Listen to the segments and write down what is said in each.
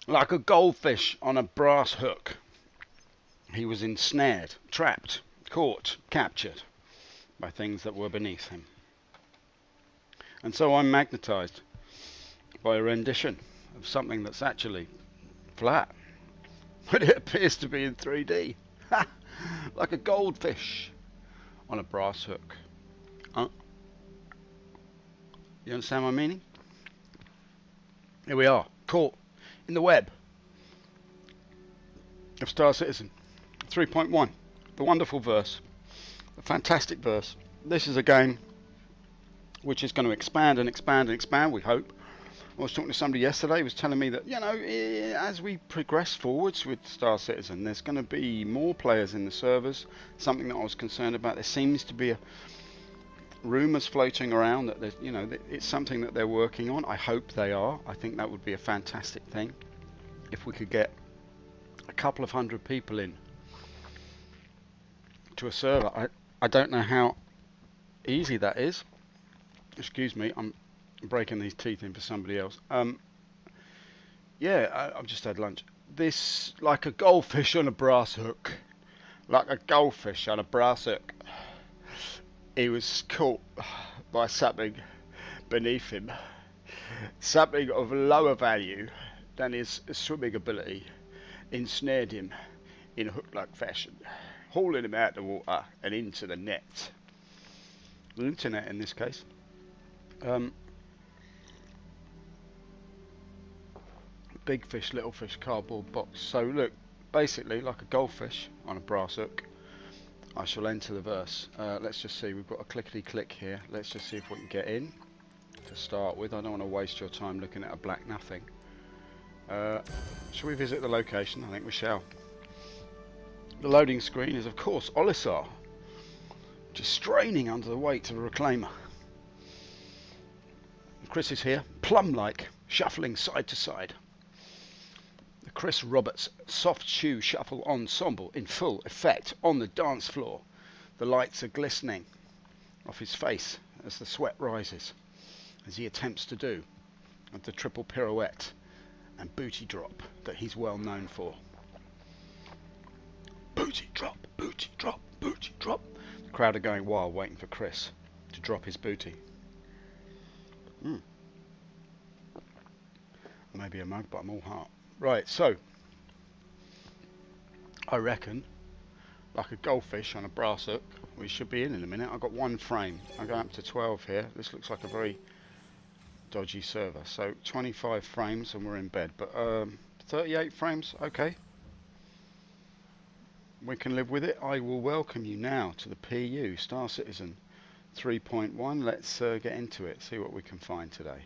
Like a goldfish on a brass hook, he was ensnared, trapped, caught, captured by things that were beneath him. And so I'm magnetized by a rendition of something that's actually flat, but it appears to be in 3D. Like a goldfish on a brass hook. You understand my meaning? Here we are, caught in the web of Star Citizen 3.1. The wonderful verse, the fantastic verse. This is a game which is going to expand and expand and expand, we hope. I was talking to somebody yesterday who was telling me that, as we progress forwards with Star Citizen, there's going to be more players in the servers, something that I was concerned about. There seems to be rumours floating around that there's, it's something that they're working on. I hope they are. I think that would be a fantastic thing if we could get a couple of hundred people in to a server. I don't know how easy that is. Excuse me, I'm breaking these teeth in for somebody else. I've just had lunch. This, like a goldfish on a brass hook. Like a goldfish on a brass hook. He was caught by something beneath him. Something of lower value than his swimming ability ensnared him in a hook-like fashion, hauling him out of the water and into the net. The internet in this case. Big fish, little fish, cardboard box. So look, basically like a goldfish on a brass hook. I shall enter the verse. Let's just see, we've got a clickety-click here. Let's just see if we can get in to start with. I don't want to waste your time looking at a black nothing. Shall we visit the location? I think we shall. The loading screen is of course Olisar, just straining under the weight of a reclaimer. Chris is here, plum-like, shuffling side to side. The Chris Roberts soft shoe shuffle ensemble in full effect on the dance floor. The lights are glistening off his face as the sweat rises, as he attempts to do the triple pirouette and booty drop that he's well known for. Booty drop, booty drop, booty drop. The crowd are going wild waiting for Chris to drop his booty. Maybe a mug, but I'm all heart. Right, so I reckon like a goldfish on a brass hook, we should be in a minute. I've got one frame. I'm going up to 12 here. This looks like a very dodgy server. So 25 frames and we're in bed. But 38 frames, okay. We can live with it. I will welcome you now to the PU, Star Citizen 3.1. Let's get into it, see what we can find today.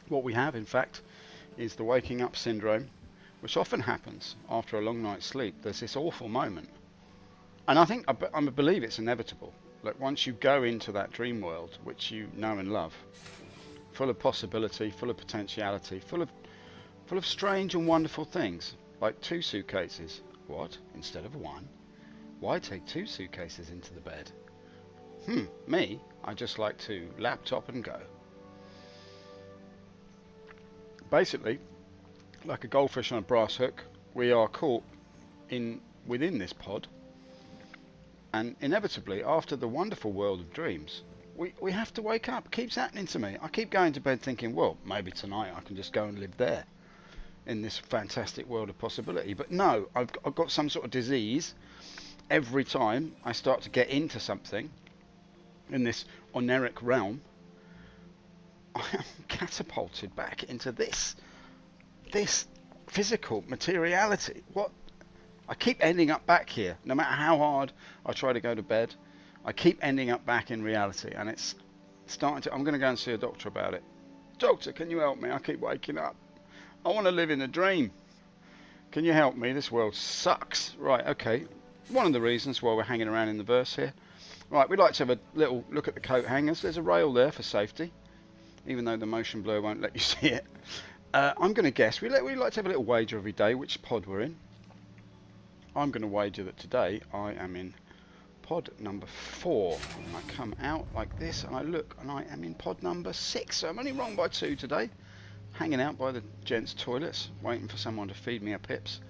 What we have, in fact, is the waking up syndrome, which often happens after a long night's sleep. There's this awful moment. And I believe it's inevitable. Like once you go into that dream world, which you know and love, full of possibility, full of potentiality, full of strange and wonderful things, like 2 suitcases. What? Instead of 1? Why take 2 suitcases into the bed? Me? I just like to laptop and go. Basically, like a goldfish on a brass hook, we are caught within this pod, and inevitably, after the wonderful world of dreams, we have to wake up. It keeps happening to me. I keep going to bed thinking, well, maybe tonight I can just go and live there in this fantastic world of possibility. But no, I've got some sort of disease. Every time I start to get into something in this oneric realm, I am catapulted back into this physical materiality. What? I keep ending up back here. No matter how hard I try to go to bed, I keep ending up back in reality, and it's starting to. I'm going to go and see a doctor about it. Doctor, can you help me? I keep waking up. I want to live in a dream. Can you help me? This world sucks. Right, okay. One of the reasons why we're hanging around in the verse here. Right, we'd like to have a little look at the coat hangers. There's a rail there for safety, even though the motion blur won't let you see it. I'm going to guess. We like to have a little wager every day which pod we're in. I'm going to wager that today I am in pod number 4. And I come out like this and I look and I am in pod number 6. So I'm only wrong by 2 today. Hanging out by the gents' toilets, waiting for someone to feed me a pips.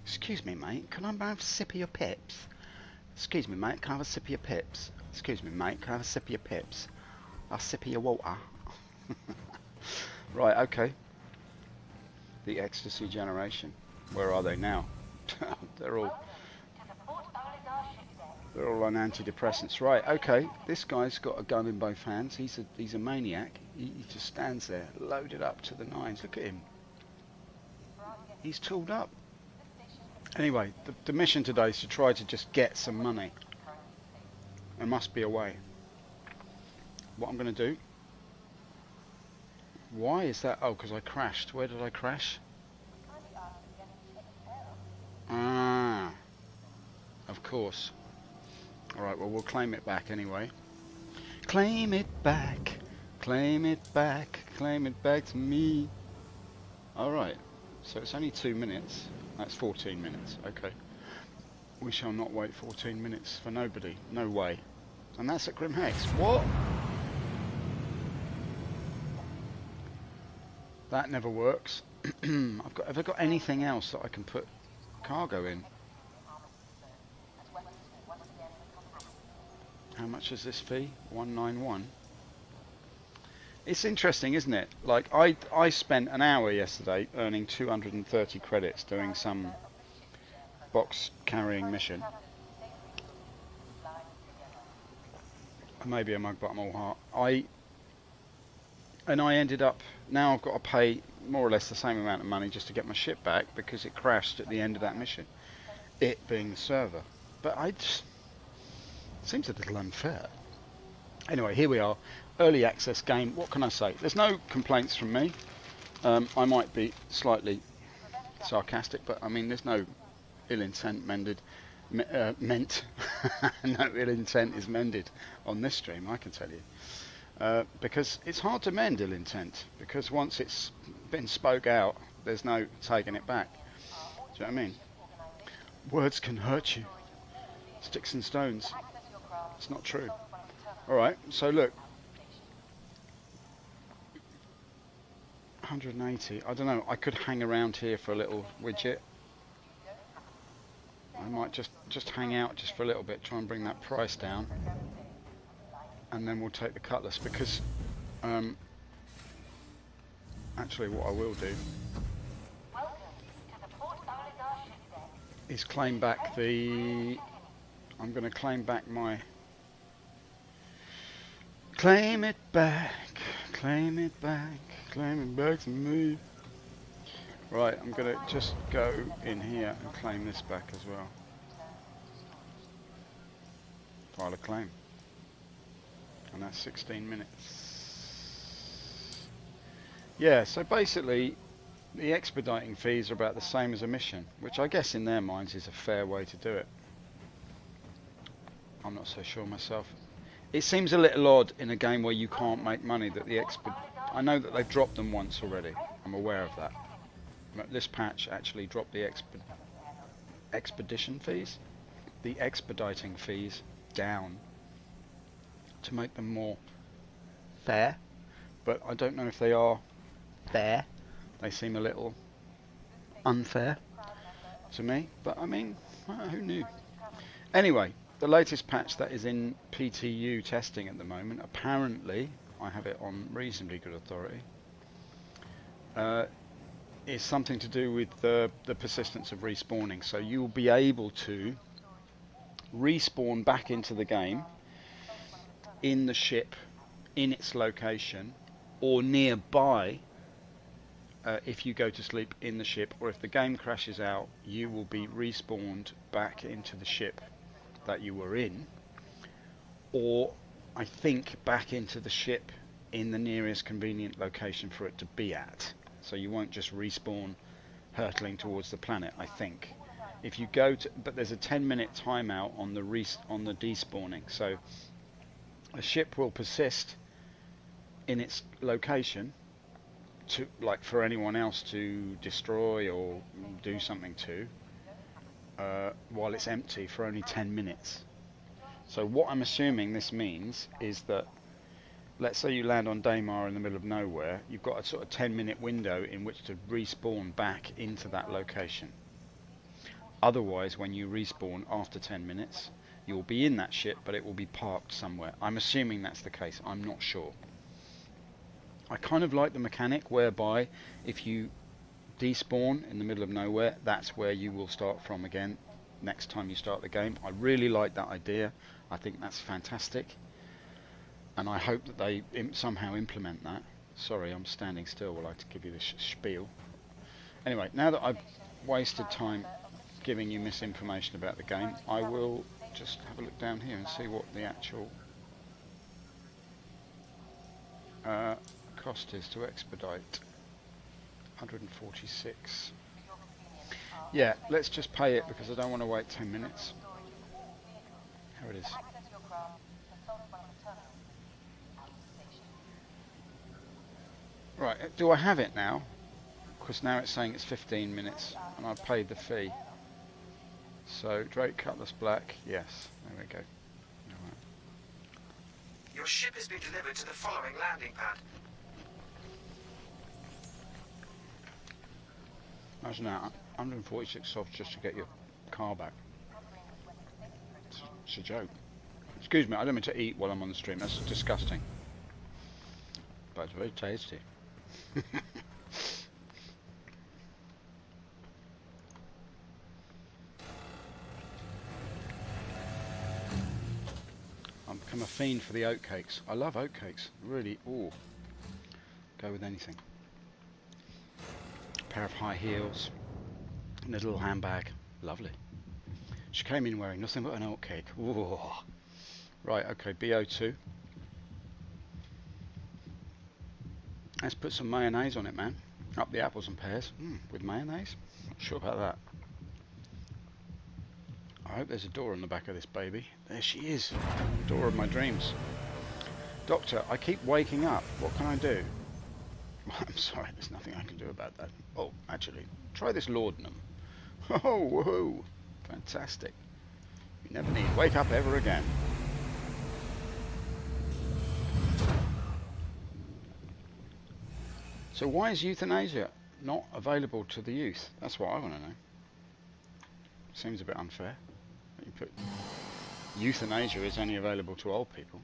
Excuse me, mate, can I have a sip of your pips? Excuse me, mate, can I have a sip of your pips? Excuse me, mate, can I have a sip of your pips? A sip of your water. Right, okay. The ecstasy generation. Where are they now? They're all on antidepressants. Right, okay. This guy's got a gun in both hands. He's a maniac. He just stands there, loaded up to the nines. Look at him. He's tooled up. Anyway, the mission today is to try to just get some money. There must be a way. What I'm going to do... Why is that? Oh, because I crashed. Where did I crash? Ah, of course. Alright, well, we'll claim it back anyway. Claim it back. Claim it back. Claim it back to me. Alright, so it's only 2 minutes. That's 14 minutes. Okay. We shall not wait 14 minutes for nobody. No way. And that's at Grim Hex. What? That never works. Have I got anything else that I can put cargo in? How much is this fee? 191. It's interesting, isn't it? Like I spent an hour yesterday earning 230 credits doing some box carrying mission. Maybe a mug bottom all heart. I ended up, now I've got to pay more or less the same amount of money just to get my ship back because it crashed at the end of that mission. It being the server. But it seems a little unfair. Anyway, here we are. Early access game. What can I say? There's no complaints from me. I might be slightly sarcastic, but I mean, there's no ill intent meant. No ill intent is mended on this stream, I can tell you. Because it's hard to mend ill intent, because once it's been spoke out, there's no taking it back. Do you know what I mean? Words can hurt you. Sticks and stones. It's not true. Alright, so look. 180. I don't know, I could hang around here for a little widget. I might just hang out just for a little bit, try and bring that price down. And then we'll take the Cutlass, because actually what I will do is claim back the... I'm going to claim back my... Claim it back, claim it back, claim it back to me. Right, I'm going to just go in here and claim this back as well. File a claim. And that's 16 minutes. Yeah, so basically the expediting fees are about the same as a mission, which I guess in their minds is a fair way to do it. I'm not so sure myself. It seems a little odd in a game where you can't make money that the I know that they've dropped them once already. I'm aware of that. But this patch actually dropped the expedition fees, the expediting fees down to make them more fair. But I don't know if they are fair. They seem a little unfair to me. But I mean, who knew? Anyway. The latest patch that is in PTU testing at the moment, apparently, I have it on reasonably good authority, is something to do with the persistence of respawning. So you'll be able to respawn back into the game in the ship, in its location, or nearby if you go to sleep in the ship, or if the game crashes out, you will be respawned back into the ship that you were in, or I think back into the ship in the nearest convenient location for it to be at. So you won't just respawn hurtling towards the planet, I think. If you go to, but there's a 10-minute timeout on the despawning, so a ship will persist in its location to, like, for anyone else to destroy or do something to. while it's empty for only 10 minutes. So what I'm assuming this means is that, let's say you land on Daymar in the middle of nowhere, you've got a sort of 10-minute window in which to respawn back into that location. Otherwise, when you respawn after 10 minutes, you'll be in that ship, but it will be parked somewhere. I'm assuming that's the case. I'm not sure. I kind of like the mechanic whereby if you despawn in the middle of nowhere, that's where you will start from again next time you start the game. I really like that idea. I think that's fantastic. And I hope that they somehow implement that. Sorry, I'm standing still while I give you this spiel. Anyway, now that I've wasted time giving you misinformation about the game, I will just have a look down here and see what the actual cost is to expedite. 146. Yeah, let's just pay it because I don't want to wait 10 minutes. Here it is. Right, do I have it now? Because now it's saying it's 15 minutes and I've paid the fee. So, Drake Cutlass Black, yes, there we go. Right. Your ship has been delivered to the following landing pad. Imagine that, 146 soft just to get your car back. It's a joke. Excuse me, I don't mean to eat while I'm on the stream, that's disgusting. But it's very tasty. I've become a fiend for the oatcakes. I love oatcakes, really. Ooh, go with anything. A pair of high heels and a little handbag, lovely. She came in wearing nothing but an oatcake. Ooh. Right, okay, BO2. Let's put some mayonnaise on it, man. Up the apples and pears. With mayonnaise? Not sure about that. I hope there's a door on the back of this baby. There she is. Door of my dreams. Doctor, I keep waking up. What can I do? I'm sorry, there's nothing I can do about that. Oh, actually, try this laudanum. Oh, woohoo. Fantastic. You never need wake up ever again. So why is euthanasia not available to the youth? That's what I want to know. Seems a bit unfair. You put euthanasia is only available to old people.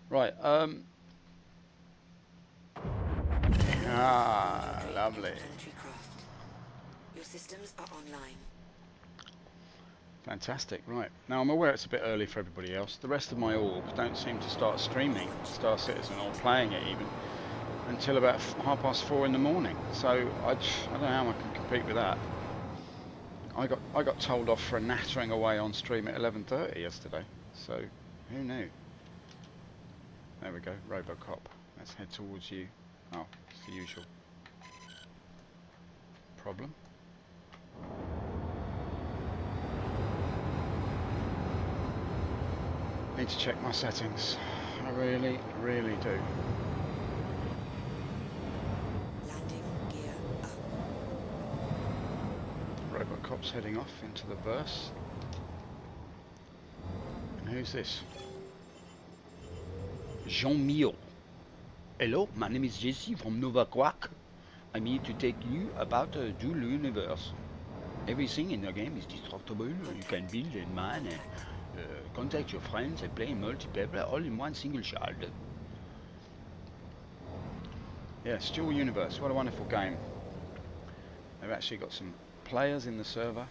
Right, lovely. Your systems are online. Fantastic, right. Now I'm aware it's a bit early for everybody else. The rest of my org don't seem to start streaming Star Citizen or playing it even until about 4:30 in the morning. So I don't know how I can compete with that. I got told off for nattering away on stream at 11:30 yesterday. So who knew? There we go, Robocop. Let's head towards you. Oh, it's the usual problem. Need to check my settings. I really, really do. Landing gear up. Robocop's heading off into the verse. And who's this? Jean Mio. Hello, my name is Jesse from Nova Quark. I'm here to take you about the Dual Universe. Everything in the game is destructible. You can build and mine and contact your friends and play multiplayer all in one single shot. Yes, Dual Universe, what a wonderful game. They've actually got some players in the server.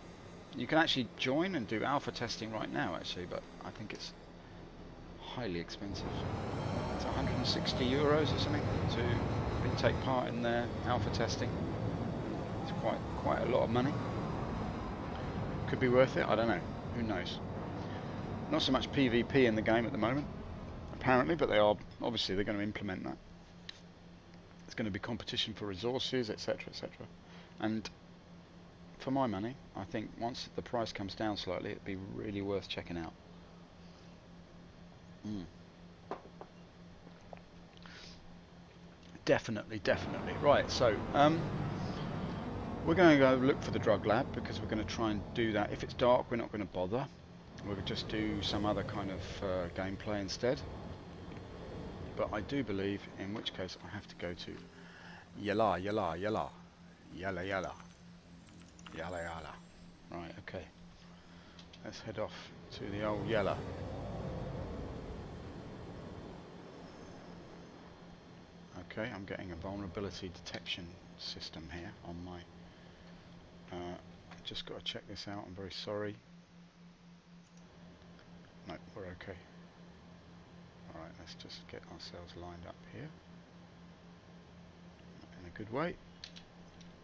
You can actually join and do alpha testing right now actually, but I think it's highly expensive. It's 160 euros or something to take part in their alpha testing. It's quite a lot of money. Could be worth it, I don't know. Who knows? Not so much PvP in the game at the moment, apparently, but they're going to implement that. There's going to be competition for resources, etc., etc. And for my money, I think once the price comes down slightly, it'd be really worth checking out. Definitely. Right, so We're going to go look for the drug lab because we're going to try and do that. If it's dark, we're not going to bother. We'll just do some other kind of gameplay instead. But I do believe, in which case I have to go to Yala, Yala, Yala, Yala, Yala, Yala, Yala. Right, okay. Let's head off to the old Yala. Okay, I'm getting a vulnerability detection system here on my... just got to check this out, I'm very sorry. No, we're okay. Alright, let's just get ourselves lined up here. In a good way.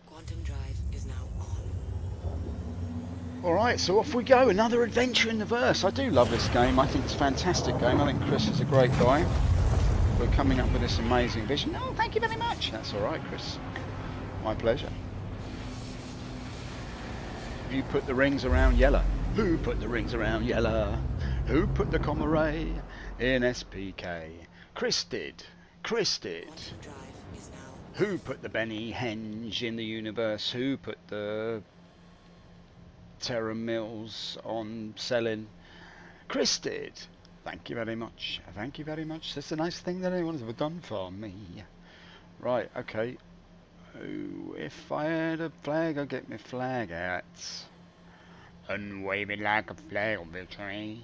Quantum drive is now on. Alright, so off we go, another adventure in the verse. I do love this game, I think it's a fantastic game. I think Chris is a great guy. We're coming up with this amazing vision. Oh, thank you very much. That's alright, Chris. My pleasure. You put the rings around Yella. Who put the rings around Yella? Who put the comma ray in SPK? Chris did. Chris did. Quantum drive is now. Who put the Benny Henge in the universe? Who put the Terra Mills on selling? Chris did. Thank you very much. Thank you very much. That's a nice thing that anyone's ever done for me. Right, okay. Oh, if I had a flag, I'd get my flag out. And wave it like a flag of victory.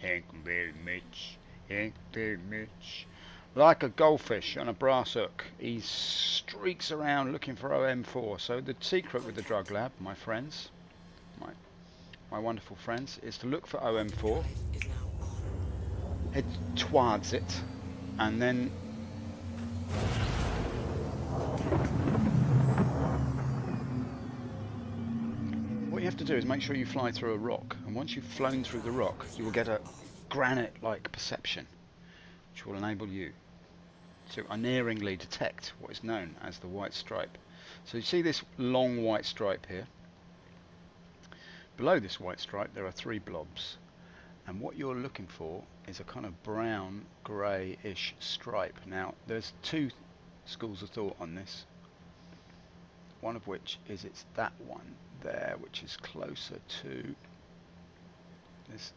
Thank you very much. Thank you very much. Like a goldfish on a brass hook, he streaks around looking for OM4. So the secret with the drug lab, my friends, my wonderful friends, is to look for OM4. Drive is now on. Head towards it, and then what you have to do is make sure you fly through a rock, and once you've flown through the rock, you will get a granite-like perception, which will enable you to unerringly detect what is known as the white stripe. So you see this long white stripe here. Below this white stripe there are 3 blobs, and what you're looking for is a kind of brown grey-ish stripe. Now there's 2 schools of thought on this, one of which is it's that one there, which is closer to this,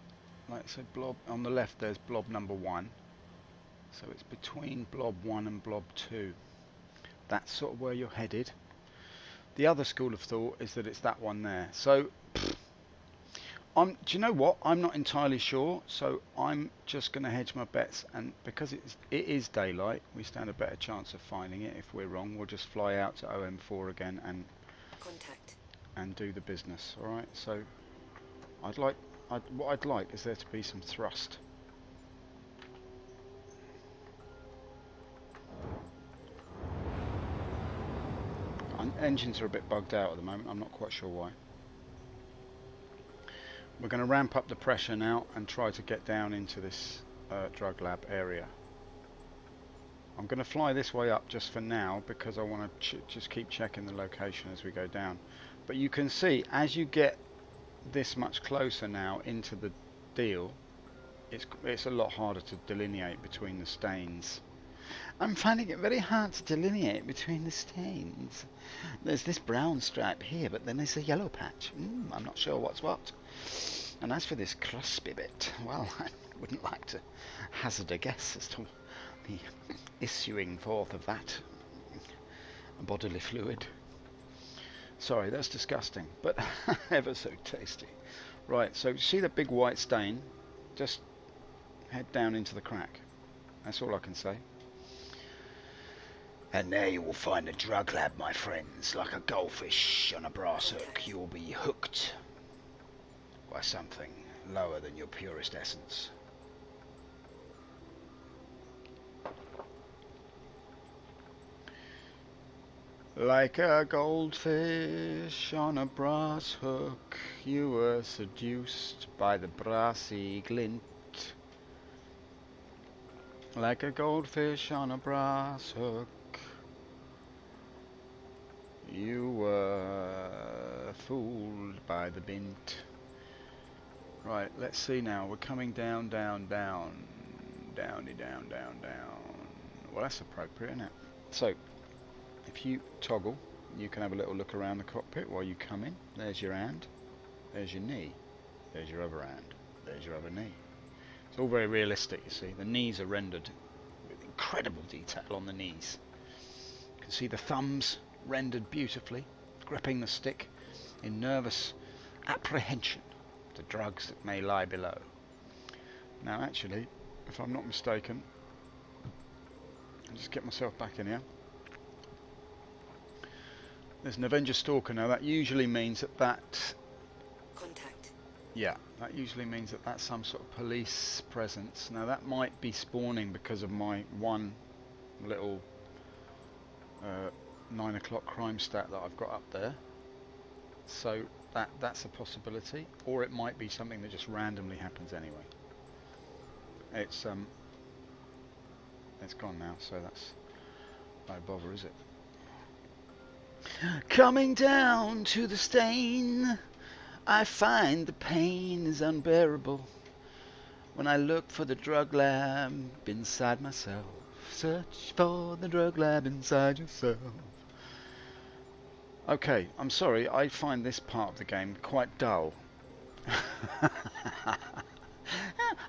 like I said, blob on the left. There's blob number 1, so it's between blob 1 and blob 2. That's sort of where you're headed. The other school of thought is that it's that one there. So do you know what? I'm not entirely sure, so I'm just going to hedge my bets, and because it is daylight, we stand a better chance of finding it. If we're wrong, we'll just fly out to OM4 again Contact. and do the business. All right. So what I'd like is there to be some thrust. Engines are a bit bugged out at the moment. I'm not quite sure why. We're going to ramp up the pressure now and try to get down into this drug lab area. I'm going to fly this way up just for now because I want to just keep checking the location as we go down. But you can see as you get this much closer now into the deal, it's a lot harder to delineate between the stains. I'm finding it very hard to delineate between the stains. There's this brown stripe here, but then there's a yellow patch. I'm not sure what's what. And as for this crispy bit, well, I wouldn't like to hazard a guess as to the issuing forth of that bodily fluid. Sorry, that's disgusting, but ever so tasty. Right, so see the big white stain? Just head down into the crack. That's all I can say. And there you will find the drug lab, my friends. Like a goldfish on a brass hook, you will be hooked by something lower than your purest essence. Like a goldfish on a brass hook, you were seduced by the brassy glint. Like a goldfish on a brass hook, you were fooled by the bint. Right, let's see now. We're coming down, down, down. Downy, down, down, down. Well, that's appropriate, isn't it? So, if you toggle You can have a little look around the cockpit while you come in. There's your hand, there's your knee, there's your other hand, there's your other knee. It's all very realistic, you see. The knees are rendered with incredible detail on the knees. You can see the thumbs rendered beautifully, gripping the stick in nervous apprehension of the drugs that may lie below. Now actually, if I'm not mistaken, I'll just get myself back in here. There's an Avenger Stalker now. That usually means that Contact. yeah, that usually means that that's some sort of police presence. Now that might be spawning because of my one little 9 o'clock crime stat that I've got up there. So that's a possibility, or it might be something that just randomly happens anyway. It's gone now, so that's no bother, is it? Coming down to the stain, I find the pain is unbearable. When I look for the drug lab inside myself, search for the drug lab inside yourself. Okay, I'm sorry, I find this part of the game quite dull. I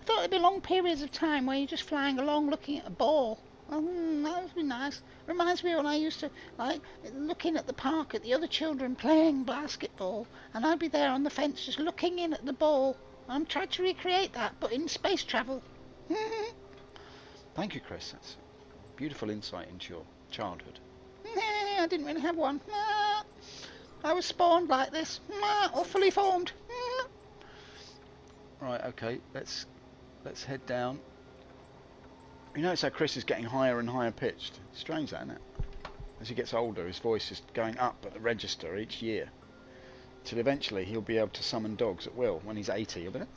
thought there'd be long periods of time where you're just flying along looking at a ball. That would be nice. Reminds me when I used to like looking at the park at the other children playing basketball, and I'd be there on the fence just looking in at the ball. I'm trying to recreate that, but in space travel. Thank you, Chris. That's beautiful insight into your childhood. I didn't really have one. I was spawned like this, or fully formed. Right, okay, let's head down. You notice how Chris is getting higher and higher pitched. Strange that, isn't it? As he gets older, his voice is going up at the register each year, till eventually he'll be able to summon dogs at will. When he's 80, he'll be like,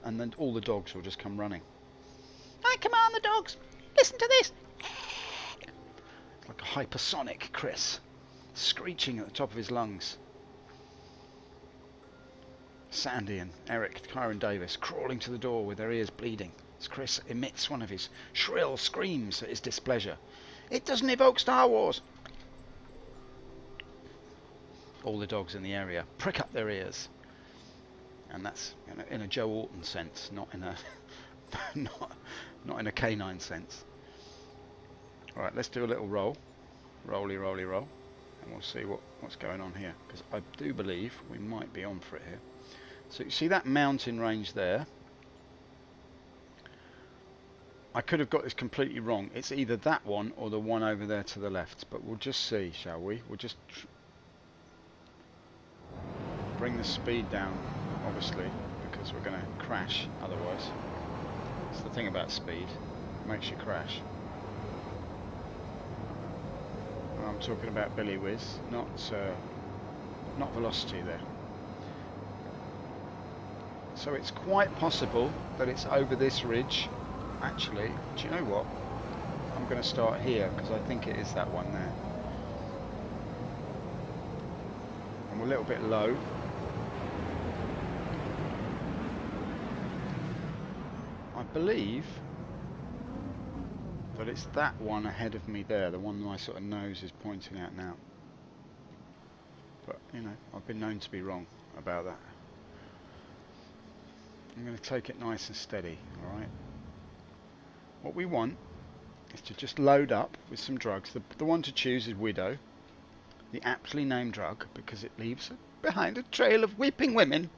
and then all the dogs will just come running. I command the dogs. Listen to this. It's like a hypersonic Chris, screeching at the top of his lungs. Sandy and Eric, Kyron Davis, crawling to the door with their ears bleeding as Chris emits one of his shrill screams at his displeasure. It doesn't evoke Star Wars! All the dogs in the area prick up their ears. And that's in a Joe Orton sense, not in a not in a canine sense. Alright, let's do a little roll. Rolly, rolly, roll. And we'll see what's going on here. Because I do believe we might be on for it here. So you see that mountain range there? I could have got this completely wrong. It's either that one or the one over there to the left. But we'll just see, shall we? We'll just bring the speed down, obviously, because we're going to crash otherwise. It's the thing about speed. It makes you crash. And I'm talking about Billy Whiz, not velocity there. So it's quite possible that it's over this ridge. Actually, do you know what? I'm going to start here because I think it is that one there. And we're a little bit low. I believe that it's that one ahead of me there, the one my sort of nose is pointing at now. But, you know, I've been known to be wrong about that. I'm going to take it nice and steady, alright? What we want is to just load up with some drugs. The one to choose is Widow, the aptly named drug, because it leaves behind a trail of weeping women.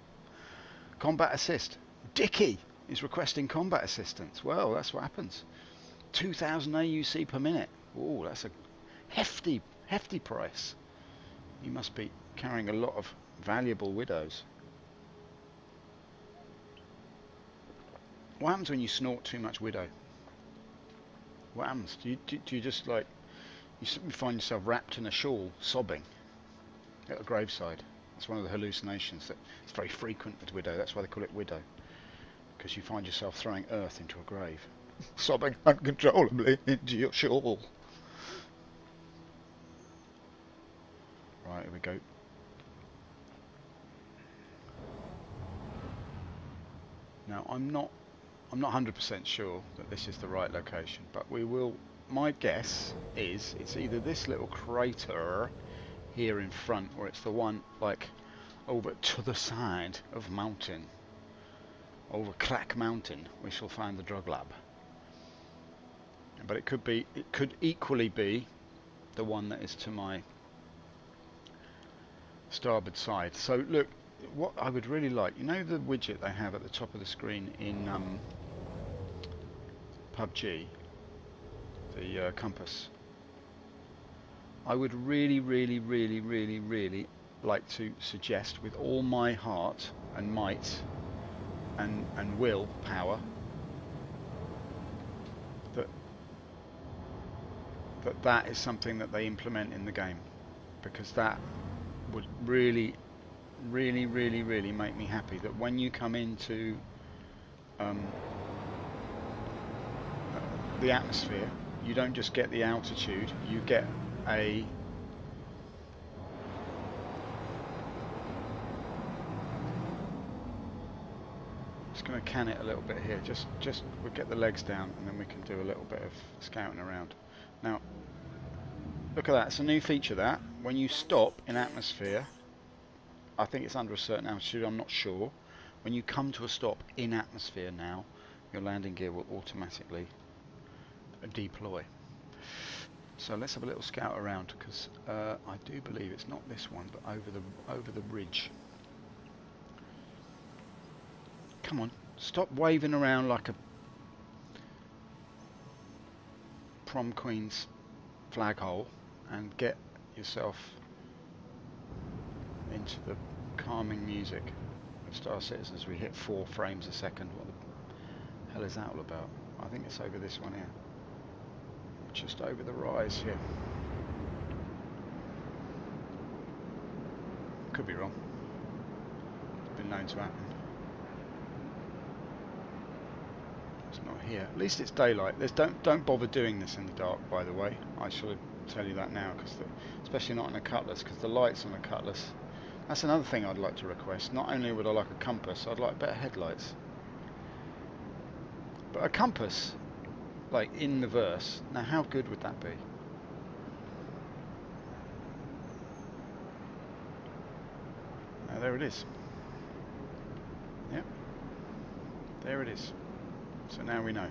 Combat assist. Dickie is requesting combat assistance. Well, that's what happens. 2,000 AUC per minute. Oh, that's a hefty price. You must be carrying a lot of valuable widows. What happens when you snort too much Widow? What happens? Do you just like, you find yourself wrapped in a shawl, sobbing at a graveside? That's one of the hallucinations that it's very frequent with Widow. That's why they call it Widow, because you find yourself throwing earth into a grave, sobbing uncontrollably into your shawl. Right, here we go. Now I'm not 100% sure that this is the right location, but we will my guess is it's either this little crater here in front, or it's the one like over to the side of mountain, over Clack Mountain. We shall find the drug lab. But it could equally be the one that is to my starboard side. So look, what I would really like, you know the widget they have at the top of the screen in PUBG, the compass. I would really like to suggest with all my heart and might and will power that is something that they implement in the game, because that would really make me happy, that when you come into the atmosphere, you don't just get the altitude, you get a just going to can it a little bit here, just we'll get the legs down and then we can do a little bit of scouting around. Now look at that, it's a new feature that when you stop in atmosphere, I think it's under a certain altitude, I'm not sure, when you come to a stop in atmosphere now, your landing gear will automatically deploy. So let's have a little scout around, because I do believe it's not this one, but over the ridge. Come on, stop waving around like a prom queen's flag hole and get yourself into the calming music of Star Citizen as we hit 4 frames a second. What the hell is that all about? I think it's over this one here. Just over the rise here. Could be wrong. It's been known to happen. It's not here. At least it's daylight. Don't bother doing this in the dark, by the way. I shall tell you that now, because especially not on a Cutlass, because the lights on a Cutlass. That's another thing I'd like to request. Not only would I like a compass, I'd like better headlights. But a compass, like in the verse, now how good would that be? Now there it is. Yep. There it is. So now we know.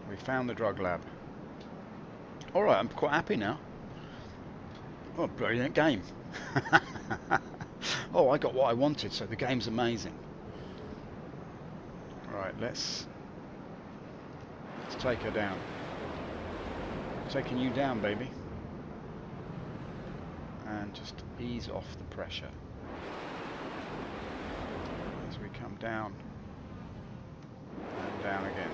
We found the drug lab. Alright, I'm quite happy now. Oh, brilliant game. Oh, I got what I wanted, so the game's amazing. Right, let's take her down. Taking you down, baby. And just ease off the pressure as we come down and down again.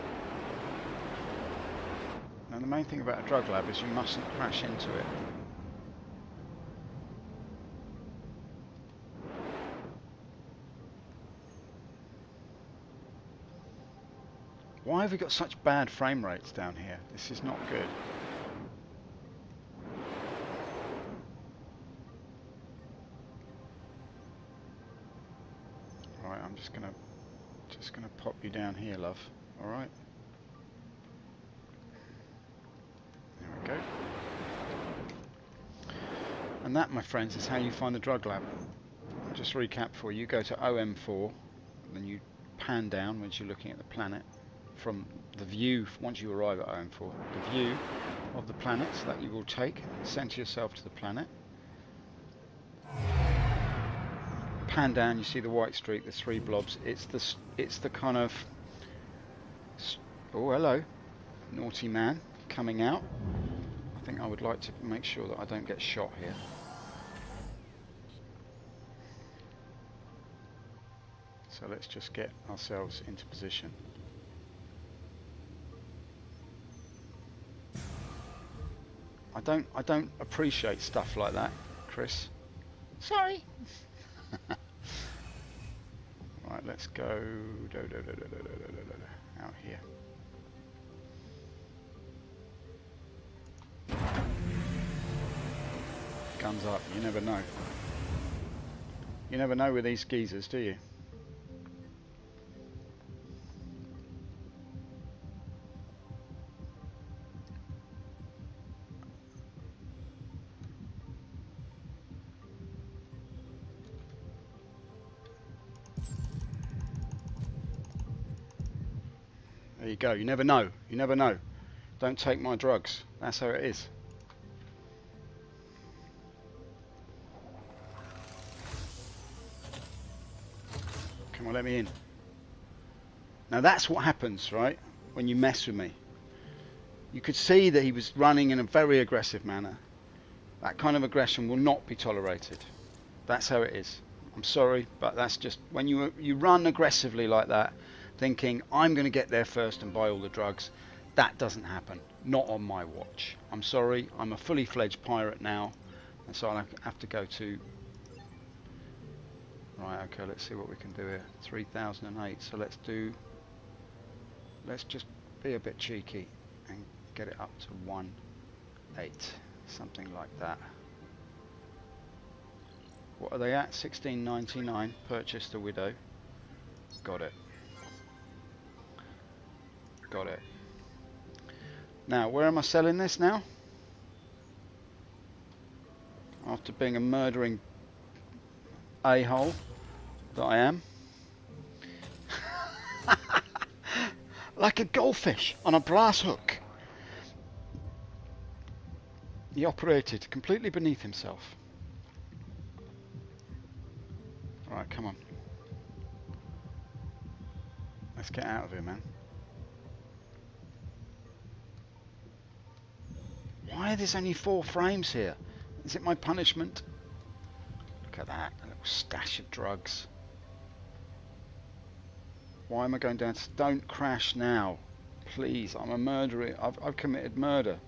Now the main thing about a drug lab is you mustn't crash into it. Why have we got such bad frame rates down here? This is not good. Right, I'm just gonna pop you down here, love. All right. There we go. And that, my friends, is how you find the drug lab. I'll just recap for you. You go to OM4, then you pan down once you're looking at the planet. From the view, once you arrive at OM4, the view of the planet that you will take, center yourself to the planet. Pan down, you see the white streak, the 3 blobs. It's the kind of, oh hello, naughty man coming out. I think I would like to make sure that I don't get shot here. So let's just get ourselves into position. I don't appreciate stuff like that, Chris. Sorry. Right, let's go out here. Guns up, you never know. You never know with these geezers, do you? There you go. You never know. You never know. Don't take my drugs. That's how it is. Come on, let me in. Now that's what happens, right? When you mess with me. You could see that he was running in a very aggressive manner. That kind of aggression will not be tolerated. That's how it is. I'm sorry, but that's just when you run aggressively like that, thinking I'm going to get there first and buy all the drugs. That doesn't happen. Not on my watch. I'm sorry. I'm a fully fledged pirate now, and so I have to go to. Right. Okay. Let's see what we can do here. 3008. So let's do. Let's just be a bit cheeky and get it up to 1.8, something like that. What are they at? 16.99. Purchase the Widow. Got it. Got it. Now, where am I selling this now? After being a murdering a-hole that I am. Like a goldfish on a brass hook. He operated completely beneath himself. Right, come on. Let's get out of here, man. Why are there only 4 frames here? Is it my punishment? Look at that, a little stash of drugs. Why am I going down to... Don't crash now. Please, I'm a murderer. I've committed murder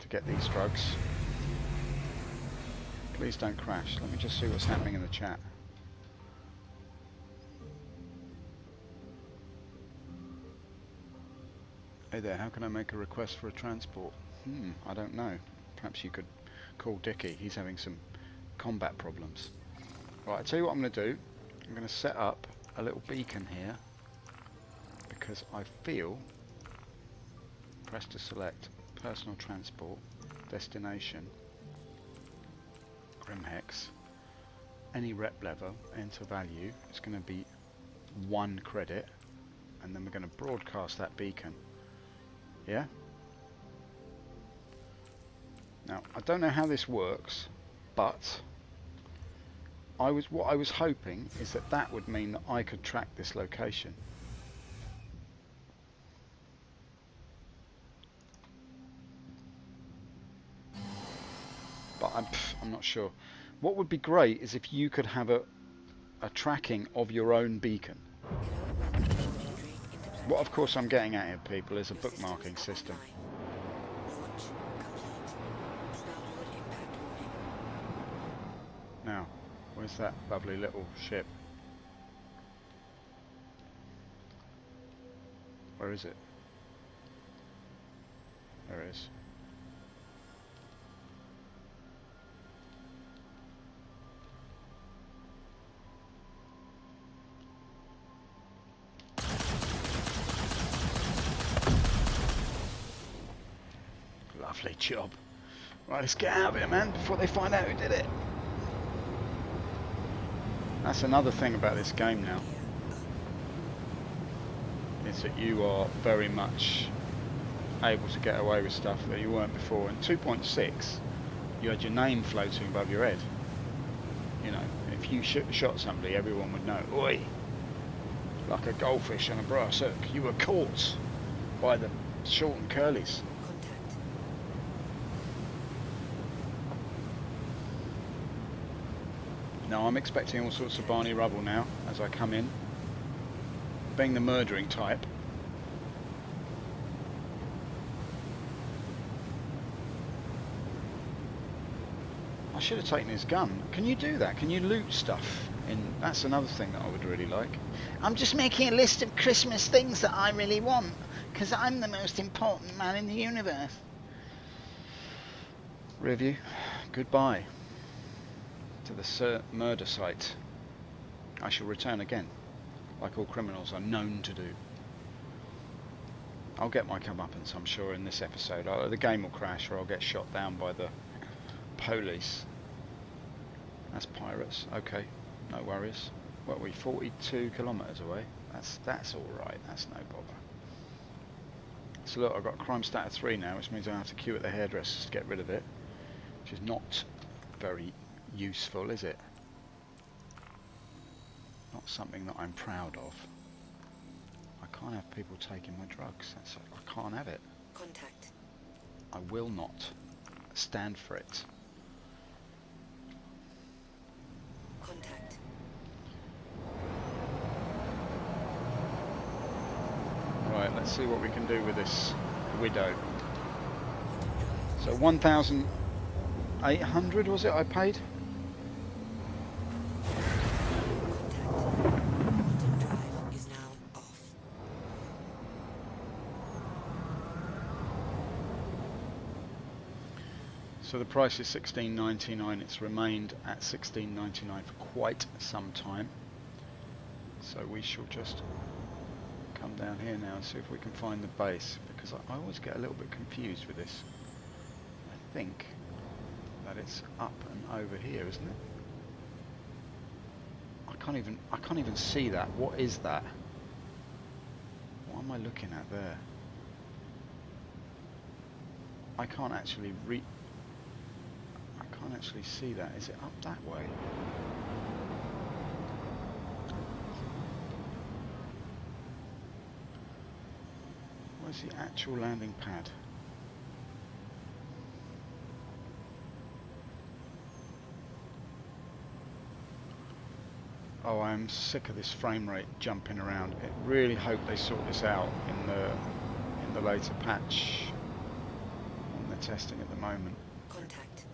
to get these drugs. Please don't crash. Let me just see what's happening in the chat. Hey there, how can I make a request for a transport? I don't know. Perhaps you could call Dickie. He's having some combat problems. Right, I'll tell you what I'm going to do. I'm going to set up a little beacon here because I feel, press to select personal transport, destination, Grimhex, any rep level, enter value, it's going to be 1 credit, and then we're going to broadcast that beacon. Yeah? Now, I don't know how this works, but what I was hoping is that that would mean that I could track this location. But I'm not sure. What would be great is if you could have a tracking of your own beacon. What of course I'm getting at here, people, is a bookmarking system. Now, where's that lovely little ship? Where is it? There it is. Lovely job. Right, let's get out of here, man, before they find out who did it. That's another thing about this game now, is that you are very much able to get away with stuff that you weren't before. In 2.6, you had your name floating above your head. You know, if you shot somebody, everyone would know. Oi! Like a goldfish on a brass hook. You were caught by the short and curlies. Now I'm expecting all sorts of Barney Rubble now as I come in, being the murdering type. I should have taken his gun. Can you do that? Can you loot stuff? That's another thing that I would really like. I'm just making a list of Christmas things that I really want, because I'm the most important man in the universe. Review, goodbye to the murder site. I shall return again, like all criminals are known to do. I'll get my comeuppance, I'm sure, in this episode. The game will crash, or I'll get shot down by the police. That's pirates. Okay, no worries. What are we, 42 kilometres away? That's all right. That's no bother. So look, I've got crime stat of 3 now, which means I have to queue at the hairdressers to get rid of it, which is not very useful, is it? Not something that I'm proud of. I can't have people taking my drugs. I can't have it. Contact. I will not stand for it. Contact. Right, let's see what we can do with this widow. Quantum drive. So 1,800 was it I paid? Contact. Quantum drive is now off. So the price is $16.99. It's remained at $16.99 for quite some time. So we shall just come down here now and see if we can find the base, because I always get a little bit confused with this. I think that it's up and over here, isn't it? I can't even see that. What is that? What am I looking at there? I can't actually see that. Is it up that way? Where's the actual landing pad? Oh, I'm sick of this frame rate jumping around. I really hope they sort this out in the later patch when they're testing at the moment. Contact.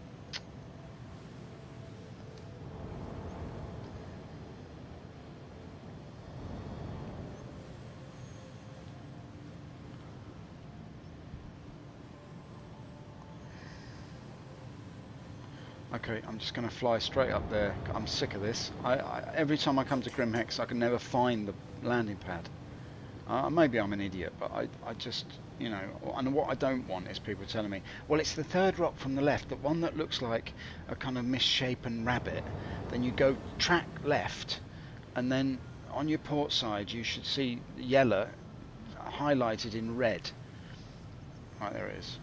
Okay, I'm just going to fly straight up there. I'm sick of this. Every time I come to Grim Hex, I can never find the landing pad. Maybe I'm an idiot, but I just, you know, and what I don't want is people telling me, well, it's the third rock from the left, the one that looks like a kind of misshapen rabbit. Then you go track left, and then on your port side, you should see yellow highlighted in red. Right, there it is.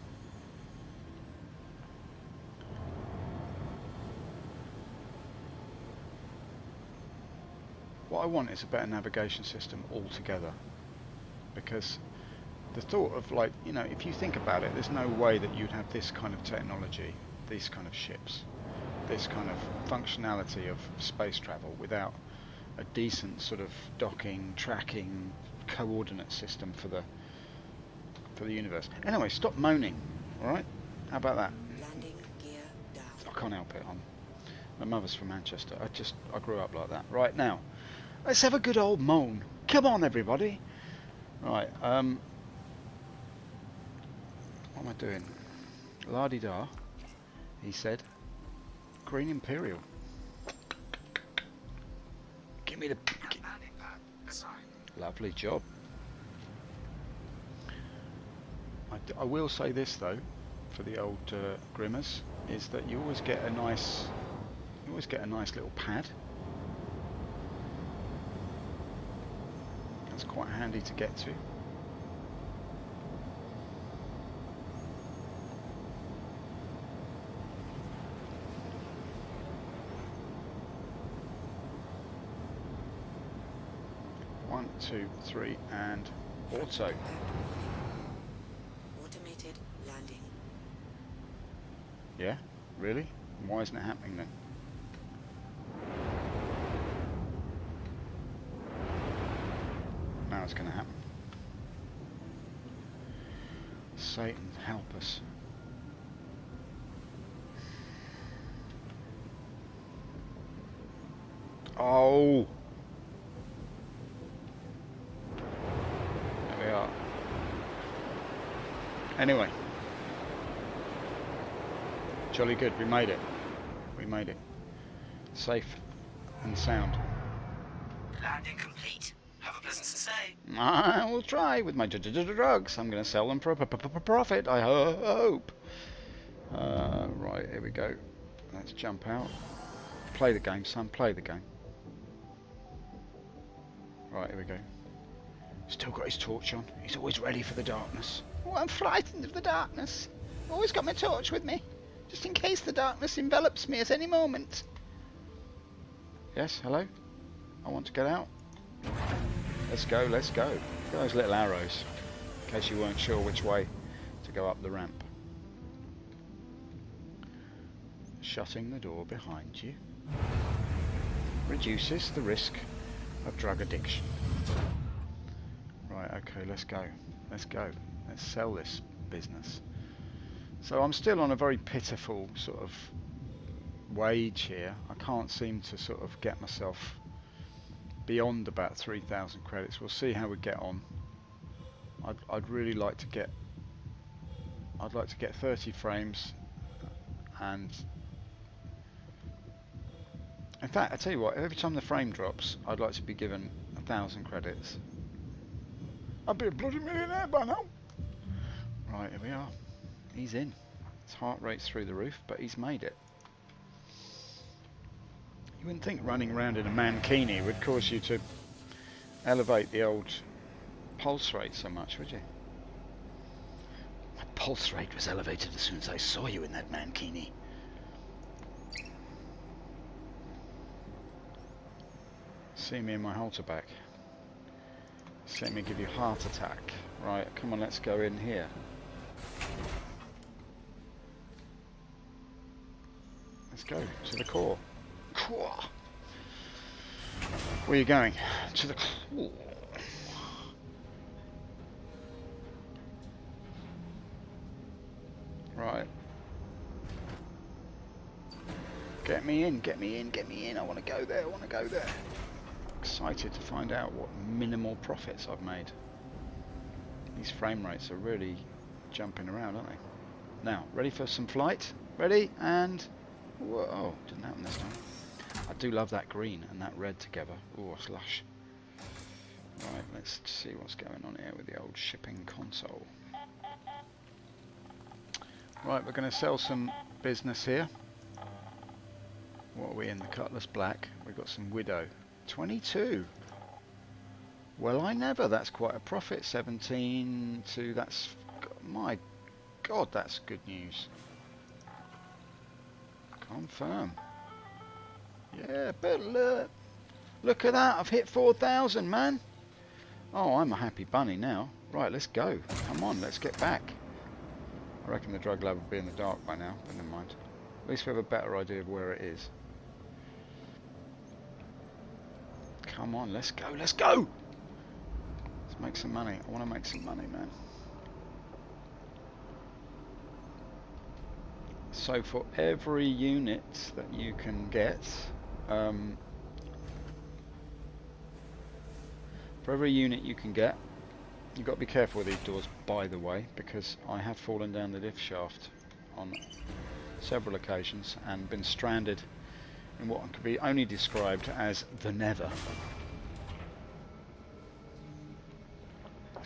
What I want is a better navigation system altogether, because the thought of, like, you know, if you think about it, there's no way that you'd have this kind of technology, these kind of ships, this kind of functionality of space travel without a decent sort of docking, tracking, coordinate system for the universe. Anyway, stop moaning, all right? How about that? Landing gear down. I can't help it. My mother's from Manchester. I grew up like that. Right, now, let's have a good old moan. Come on, everybody. Right, what am I doing? La-di-da, he said. Green Imperial. Give me the... Landing pad assigned. Lovely job. I will say this, though, for the old Grimmers, is that you always get a nice... You always get a nice little pad. That's quite handy to get to. One, two, three, and auto. Automated landing. Yeah? Really? Why isn't it happening then? Now it's going to happen. Satan, help us. Oh! There we are. Anyway. Jolly good, we made it. We made it. Safe and sound. Landing complete. Have a pleasant stay. I will try with my drugs. I'm going to sell them for a profit, I hope. Right, here we go. Let's jump out. Play the game, son. Play the game. Right, here we go. Still got his torch on. He's always ready for the darkness. Oh, I'm frightened of the darkness. Always got my torch with me, just in case the darkness envelops me at any moment. Yes, hello? I want to get out. Let's go, let's go. Look at those little arrows, in case you weren't sure which way to go up the ramp. Shutting the door behind you reduces the risk of drug addiction. Right, okay, let's go. Let's go. Let's sell this business. So I'm still on a very pitiful sort of wage here. I can't seem to sort of get myself beyond about 3,000 credits. We'll see how we get on. I'd really like to get 30 frames, and in fact, I tell you what, every time the frame drops, I'd like to be given 1,000 credits. I'd be a bloody millionaire by now. Right, here we are. He's in. His heart rate's through the roof, but he's made it. You wouldn't think running around in a mankini would cause you to elevate the old pulse rate so much, would you? My pulse rate was elevated as soon as I saw you in that mankini. See me in my halter back. See me give you heart attack. Right, come on, let's go in here. Let's go to the core. Core. Where are you going? To the core. Right. Get me in, get me in, get me in. I want to go there, I want to go there. Excited to find out what minimal profits I've made. These frame rates are really jumping around, aren't they? Now, ready for some flight? Ready, and... Whoa, didn't happen this time. I do love that green and that red together. Oh, it's lush. Right, let's see what's going on here with the old shipping console. Right, we're going to sell some business here. What are we in? The Cutlass Black. We've got some Widow. 22. Well, I never. That's quite a profit. 17 to... That's... My God, that's good news. Confirm. Yeah, but look at that. I've hit 4,000, man. Oh, I'm a happy bunny now. Right, let's go. Come on, let's get back. I reckon the drug lab will be in the dark by now, but never mind. At least we have a better idea of where it is. Come on, let's go, let's go! Let's make some money. I want to make some money, man. So for every unit that you can get, you've got to be careful with these doors, by the way, because I have fallen down the lift shaft on several occasions and been stranded in what can be only described as the nether.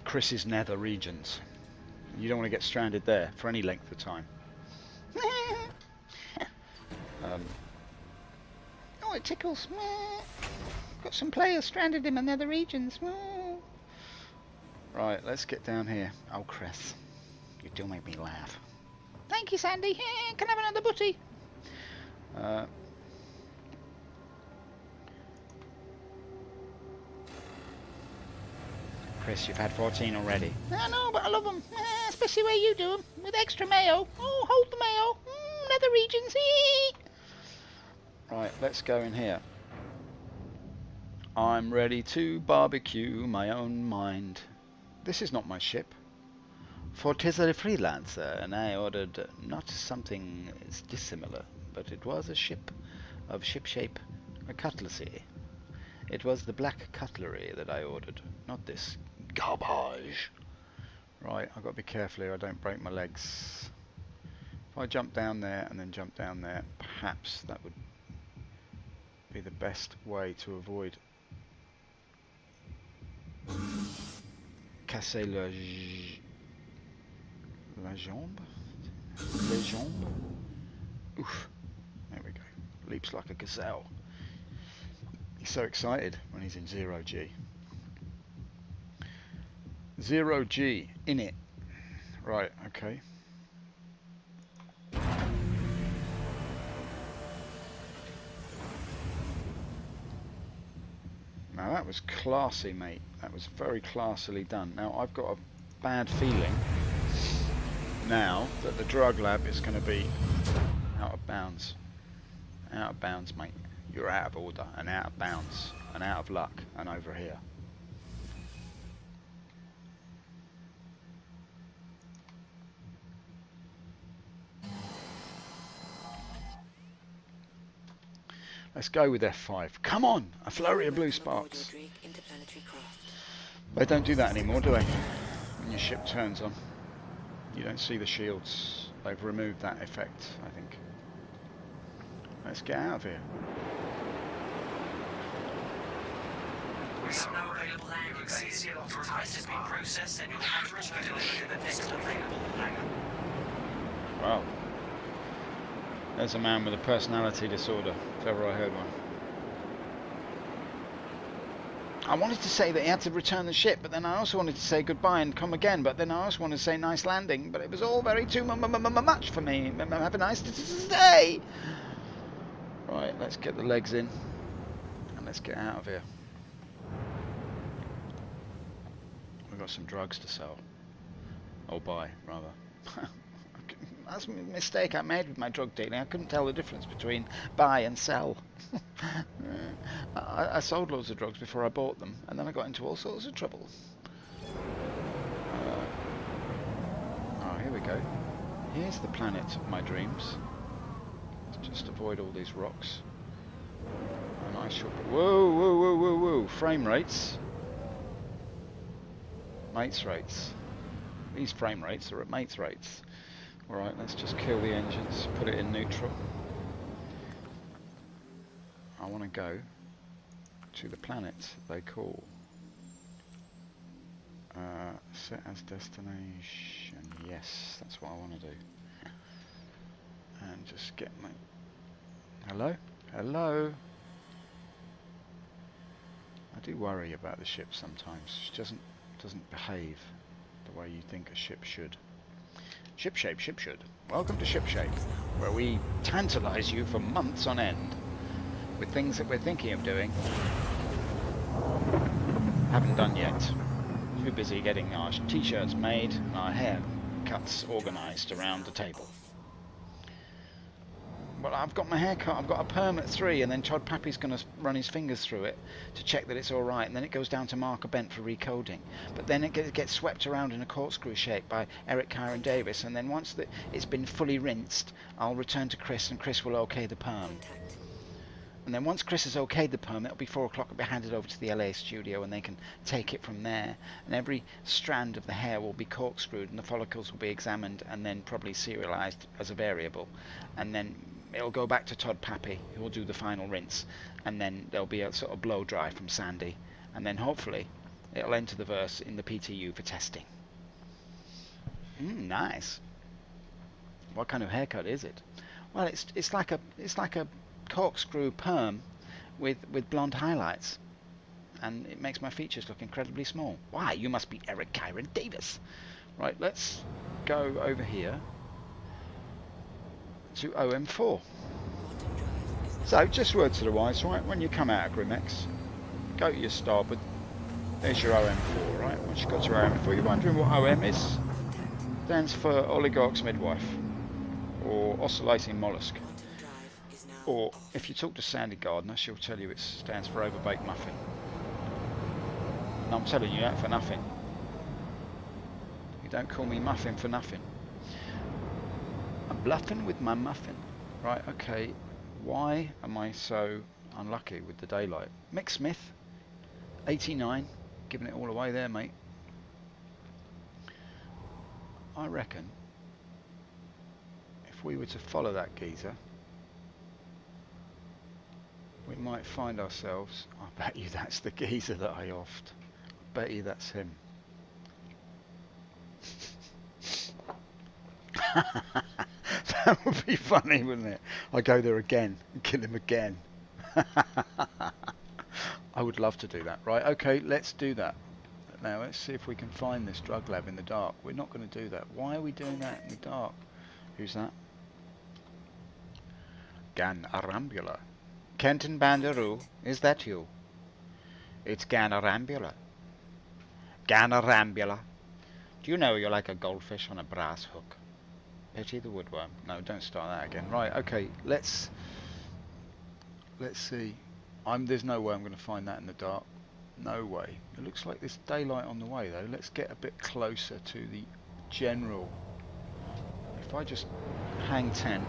Chris's nether regions. You don't want to get stranded there for any length of time. Oh, it tickles. Got some players stranded in my nether regions. Right, let's get down here. Oh, Chris, you do make me laugh. Thank you, Sandy. Can I have another butty? Chris, you've had 14 already. I know, but I love them. Especially where you do them, with extra mayo. Oh, hold the mayo. Nether regions. Right, let's go in here. I'm ready to barbecue my own mind. This is not my ship. For 'tis a freelancer, and I ordered not something dissimilar, but it was a ship of ship-shape cutlassy. It was the black cutlery that I ordered, not this garbage. Right, I've got to be careful here I don't break my legs. If I jump down there and then jump down there, perhaps that would be the best way to avoid casser la jambe? Les jambes? Oof. There we go. Leaps like a gazelle. He's so excited when he's in 0G. 0G, in it. Right, okay. Now that was classy, mate. That was very classily done. Now I've got a bad feeling now that the drug lab is going to be out of bounds. Out of bounds, mate. You're out of order and out of bounds and out of luck and over here. Let's go with F5. Come on! A flurry of blue sparks. They don't do that anymore, do they? When your ship turns on. You don't see the shields. They've removed that effect, I think. Let's get out of here. We have no available landing base. Your request has been processed and your package will be delivered in the next available hangar. Wow. There's a man with a personality disorder, if ever I heard one. I wanted to say that he had to return the ship, but then I also wanted to say goodbye and come again, but then I also wanted to say nice landing, but it was all very too much for me. Have a nice day! Right, let's get the legs in, and let's get out of here. We've got some drugs to sell. Or buy, rather. That's a mistake I made with my drug dealing. I couldn't tell the difference between buy and sell. I sold loads of drugs before I bought them, and then I got into all sorts of trouble. Oh, here we go. Here's the planet of my dreams. Let's just avoid all these rocks. And I shall... Whoa, whoa, whoa, whoa, whoa. Frame rates. Mates rates. These frame rates are at mates rates. Alright, let's just kill the engines, put it in neutral. I want to go to the planet they call set as destination. Yes, that's what I want to do. And just get my... Hello? Hello? I do worry about the ship sometimes. She doesn't behave the way you think a ship should. Shipshape, ship should. Welcome to Shipshape, where we tantalise you for months on end with things that we're thinking of doing. Haven't done yet. Too busy getting our t-shirts made and our haircuts organised around the table. Well, I've got my hair cut, I've got a perm at 3, and then Todd Pappy's going to run his fingers through it to check that it's alright, and then it goes down to Mark Bent for recoding. But then it gets swept around in a corkscrew shape by Eric Kyron Davis, and then once it's been fully rinsed, I'll return to Chris, and Chris will OK the perm. And then once Chris has okayed the perm, it'll be 4 o'clock, it'll be handed over to the LA studio, and they can take it from there. And every strand of the hair will be corkscrewed, and the follicles will be examined, and then probably serialised as a variable. And then it'll go back to Todd Pappy, who will do the final rinse, and then there'll be a sort of blow dry from Sandy, and then hopefully it'll enter the verse in the PTU for testing. Nice. What kind of haircut is it? Well, it's like a corkscrew perm with blonde highlights, and it makes my features look incredibly small. Why, you must be Eric Kyron Davis. Right, let's go over here to OM4. So just words to the wise, right? When you come out of Grimex, go to your starboard. There's your OM4, right? Once you've got your OM4, you're wondering what OM is. Stands for oligarch's midwife, or oscillating mollusk. Or if you talk to Sandy Gardner, she'll tell you it stands for overbaked muffin. And I'm telling you that for nothing. You don't call me muffin for nothing. I'm bluffing with my muffin. Right, okay. Why am I so unlucky with the daylight? Mick Smith, 89, giving it all away there, mate. I reckon if we were to follow that geezer, we might find ourselves... I bet you that's the geezer that I offed. I bet you that's him. That would be funny, wouldn't it? I go there again and kill him again. I would love to do that. Right, okay, let's do that. Now let's see if we can find this drug lab in the dark. We're not going to do that. Why are we doing that in the dark? Who's that? Gan Arambula. Kenton Bandaroo, is that you? It's Gan Arambula. Gan Arambula. Do you know you're like a goldfish on a brass hook? Pity the woodworm. No, don't start that again. Right, okay, let's see. There's no way I'm going to find that in the dark. No way. It looks like there's daylight on the way though. Let's get a bit closer to the general. If I just hang 10,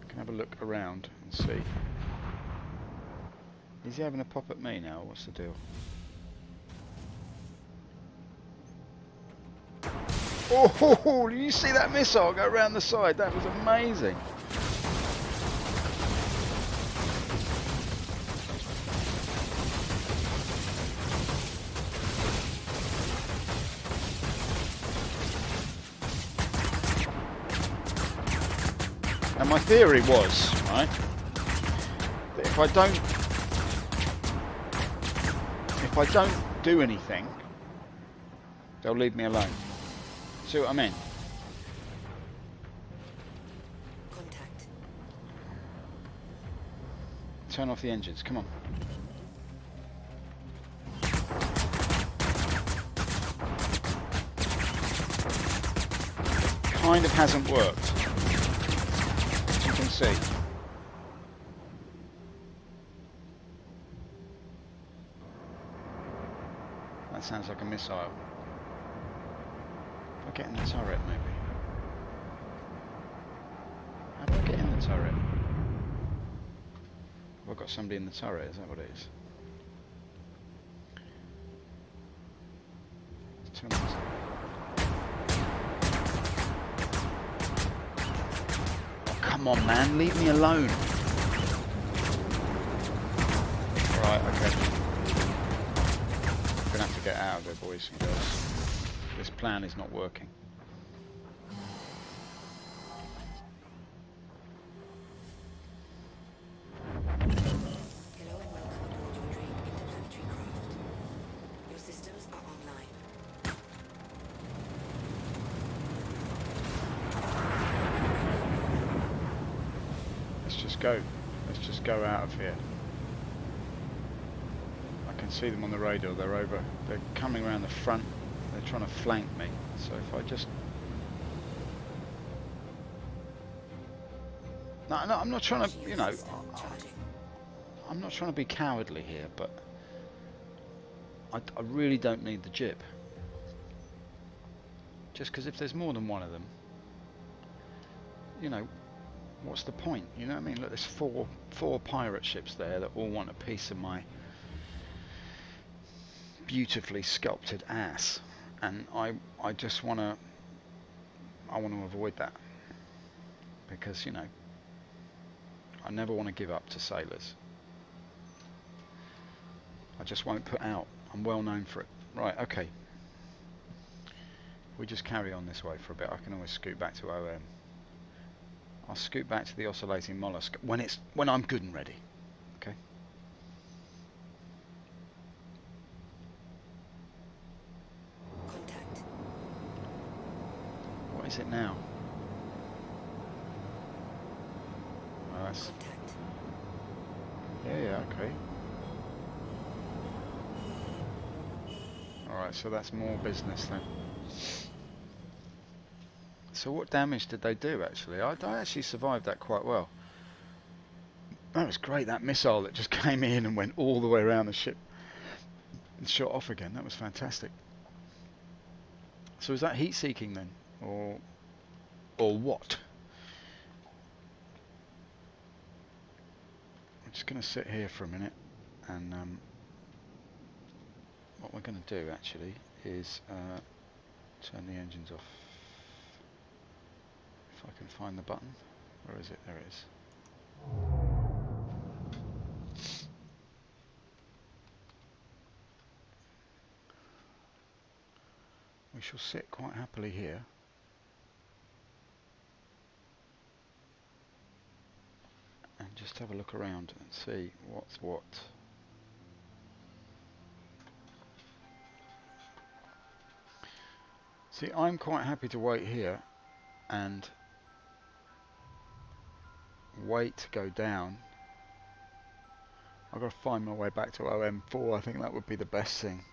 I can have a look around and see. Is he having a pop at me now? What's the deal? Oh, did you see that missile go around the side? That was amazing. And my theory was, right, that if I don't do anything, they'll leave me alone. See what I mean? Contact. Turn off the engines, come on. Kind of hasn't worked. As you can see. That sounds like a missile. If I get in the turret, maybe. How do I get in the turret? Have I got somebody in the turret? Is that what it is? Turn this. Oh, come on, man, leave me alone. Right, okay. I'm gonna have to get out of there, boys and girls. This plan is not working. Hello and welcome aboard your Drake interplanetary craft. Your systems are online. Let's just go. Let's just go out of here. I can see them on the radar. They're over. They're coming around the front. They're trying to flank me. So if I just... No, I'm not trying to, you know... Charging. I'm not trying to be cowardly here, but... I really don't need the jib. Just because if there's more than one of them... You know... What's the point? You know what I mean? Look, there's four pirate ships there that all want a piece of my beautifully sculpted ass, and I just want to avoid that, because you know I never want to give up to sailors. I just won't put out. I'm well known for it. Right, okay. We just carry on this way for a bit. I can always scoot back to OM. I'll scoot back to the oscillating mollusk when I'm good and ready. Okay. Contact. What is it now? Oh, that's, Contact. yeah, okay. Alright, so that's more business then. So what damage did they do actually? I actually survived that quite well. That was great, that missile that just came in and went all the way around the ship and shot off again. That was fantastic. So is that heat seeking then? Or what? I'm just going to sit here for a minute, and what we're going to do actually is turn the engines off. If I can find the button. Where is it? There it is. We shall sit quite happily here. And just have a look around and see what's what. See, I'm quite happy to wait here and wait to go down. I've got to find my way back to OM4. I think that would be the best thing,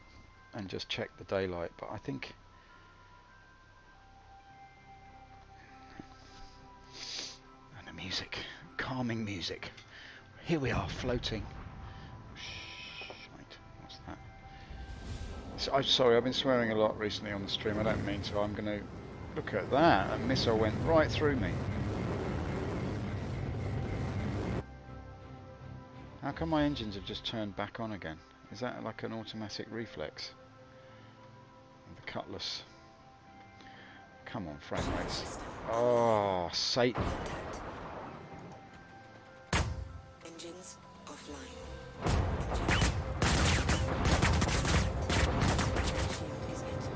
and just check the daylight. But I think and the music, calming music. Here we are floating. Shite, what's that? So, I'm sorry, I've been swearing a lot recently on the stream. I don't mean to. I'm going to look at that. A missile went right through me. How come my engines have just turned back on again? Is that like an automatic reflex? The Cutlass. Come on, frame rates. Oh, Satan. Engines offline. Shield is hit.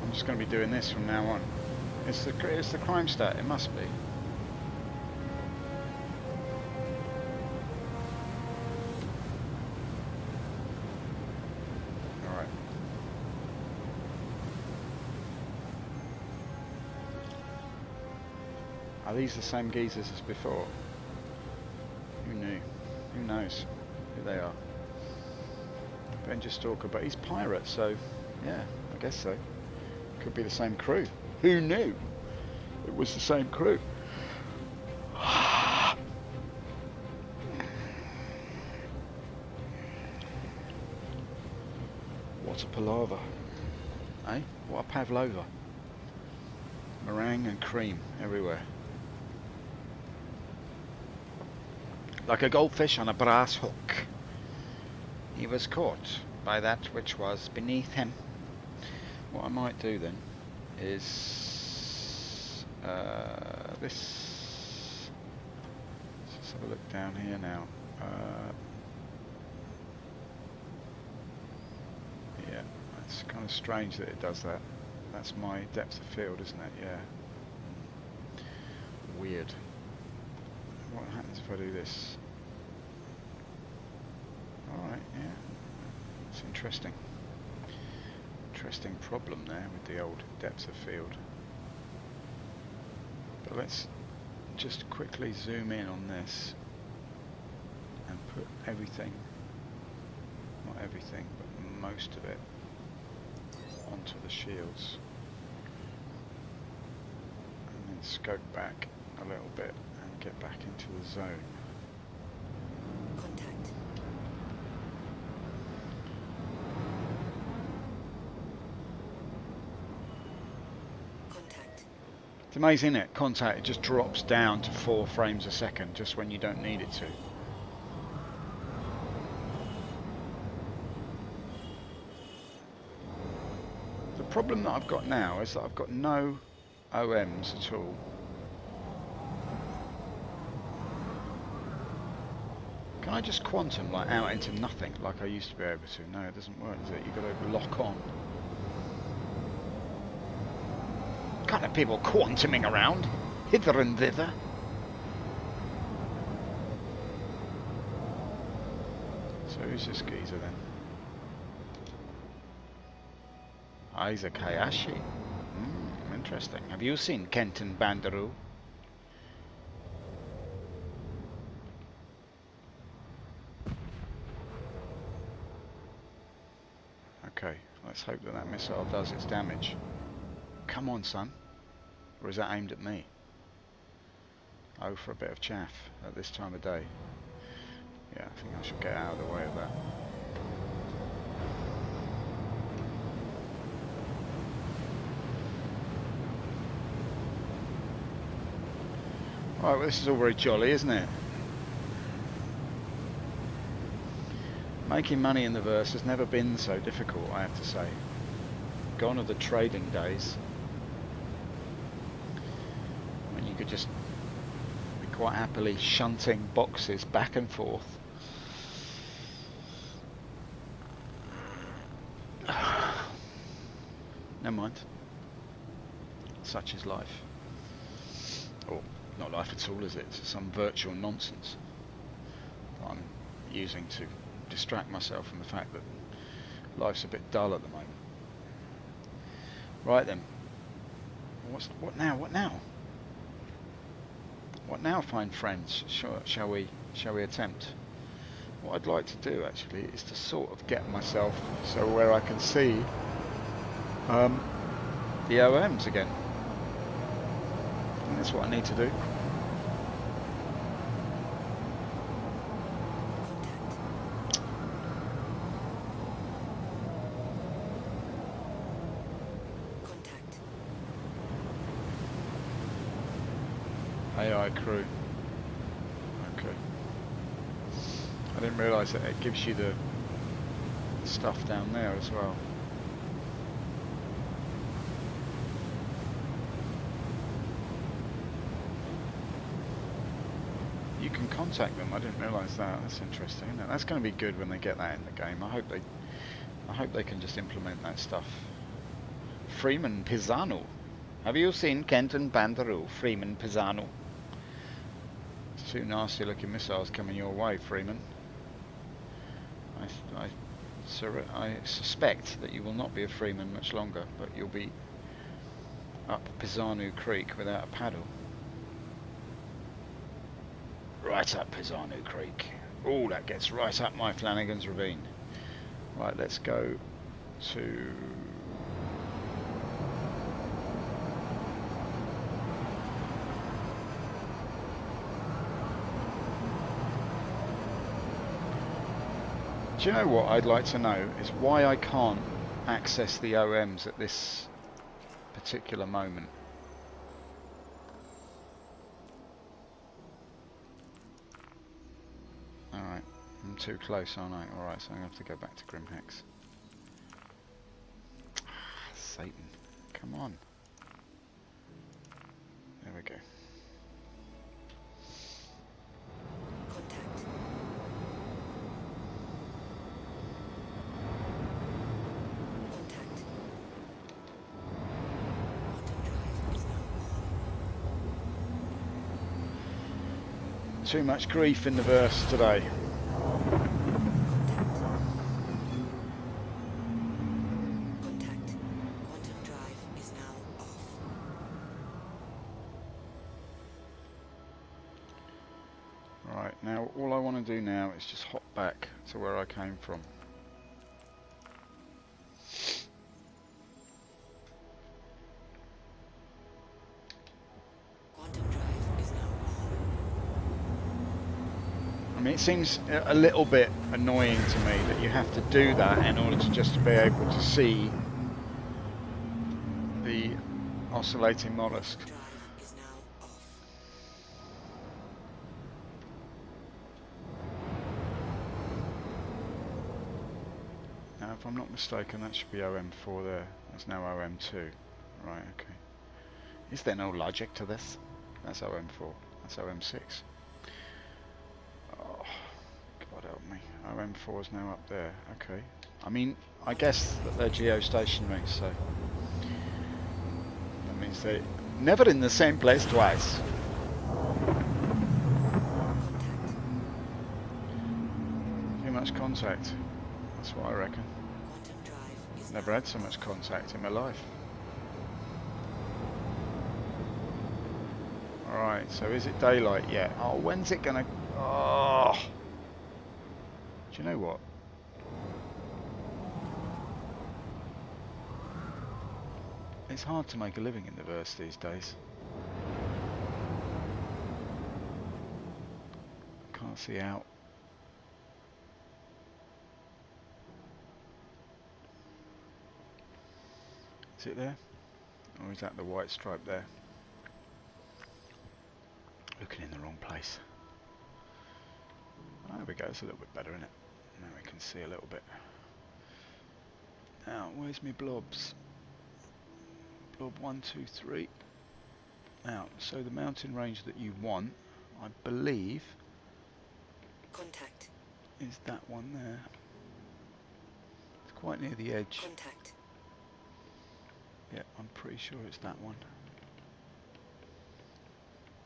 I'm just going to be doing this from now on. It's the crime stat. It must be. All right. Are these the same geezers as before? Who knew? Who knows who they are? Avenger Stalker, but he's pirate, so yeah, I guess so. Could be the same crew. Who knew? It was the same crew. What a palaver. Eh? What a pavlova. Meringue and cream everywhere. Like a goldfish on a brass hook. He was caught by that which was beneath him. What I might do then is this. Let's have a look down here now. Yeah, it's kind of strange that it does that. That's my depth of field, isn't it? Yeah. Weird. What happens if I do this? Alright, yeah. It's interesting. Interesting problem there with the old depth of field. But let's just quickly zoom in on this and put everything, not everything, but most of it onto the shields. And then scope back a little bit and get back into the zone. Contact. Contact. It's amazing, isn't it? Contact, it just drops down to 4 frames a second just when you don't need it to. The problem that I've got now is that I've got no OMs at all. Can I just quantum like out into nothing like I used to be able to? No, it doesn't work, does it? You've got to lock on. Can't have people quantuming around, hither and thither. So who's this geezer then? Isaac Hayashi. Interesting. Have you seen Kenton Bandaroo? Okay, let's hope that that missile does its damage. Come on, son. Or is that aimed at me? Oh, for a bit of chaff at this time of day. Yeah, I think I should get out of the way of that. Alright, well, this is all very jolly, isn't it? Making money in the verse has never been so difficult, I have to say. Gone are the trading days when you could just be quite happily shunting boxes back and forth. Never mind. Such is life. Or not life at all, is it? It's some virtual nonsense. using to distract myself from the fact that life's a bit dull at the moment. Right then. What now? What now? What now, fine friends? Shall we attempt? What I'd like to do actually is to sort of get myself so where I can see the OMs again. And that's what I need to do. Contact. AI crew. Okay. I didn't realise that it gives you the stuff down there as well. You can contact them. I didn't realise that. That's interesting, isn't it? That's going to be good when they get that in the game. I hope they can just implement that stuff. Freeman Pisano. Have you seen Kenton Bandaroo? Freeman Pisano. It's two nasty looking missiles coming your way, Freeman. I suspect that you will not be a Freeman much longer, but you'll be up Pisano Creek without a paddle. Right up Pisano Creek. Oh, that gets right up my Flanagan's Ravine. Right, let's go to... Do you know what I'd like to know is why I can't access the OMs at this particular moment. Alright, I'm too close, aren't I? Alright, so I'm going to have to go back to Grimhex. Satan, come on. There we go. Contact. Contact. Quantum drive is now on. Too much grief in the verse today. Contact. Quantum drive is now off. Right, now all I want to do now is just hop back to where I came from. Quantum drive is now on. I mean, it seems a little bit annoying to me that you have to do that in order to just be able to see the oscillating mollusk. Drive is now off. Now, if I'm not mistaken, that should be OM4 there. That's now OM2. Right, okay. Is there no logic to this? That's OM4. That's OM6. Oh, God help me. OM4 is now up there. Okay. I mean, I guess that they're geostationary, so that means they're never in the same place twice. Too much contact. That's what I reckon. Quantum drive is Never had so much contact in my life. Alright, so is it daylight yet? Oh, when's it gonna... Oh! Do you know what? It's hard to make a living in the verse these days. Can't see out. Is it there? Or is that the white stripe there? Looking in the wrong place. Oh, there we go, it's a little bit better, isn't it? Now we can see a little bit. Now, where's my blobs? Blob 1, 2, 3. Now, so the mountain range that you want, I believe, Contact. is that one there. It's quite near the edge. Contact. Yeah, I'm pretty sure it's that one.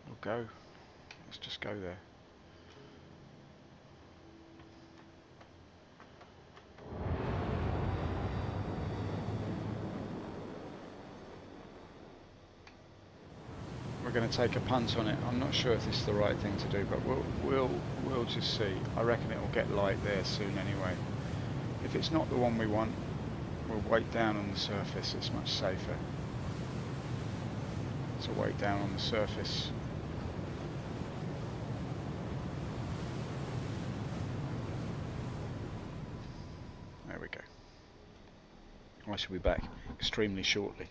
We'll go. Let's just go there. we're going to take a punt on it. I'm not sure if this is the right thing to do, but we'll just see. I reckon it will get light there soon anyway. If it's not the one we want, we'll wait down on the surface. It's much safer. So wait down on the surface. There we go. I shall be back extremely shortly.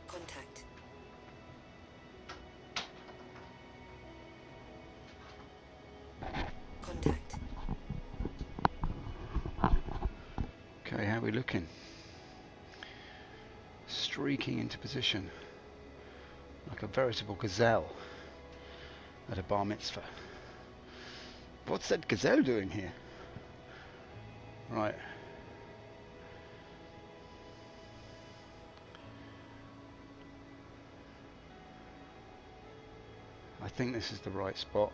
Contact. Contact. Okay, how are we looking? Streaking into position like a veritable gazelle at a bar mitzvah. What's that gazelle doing here? Right. I think this is the right spot.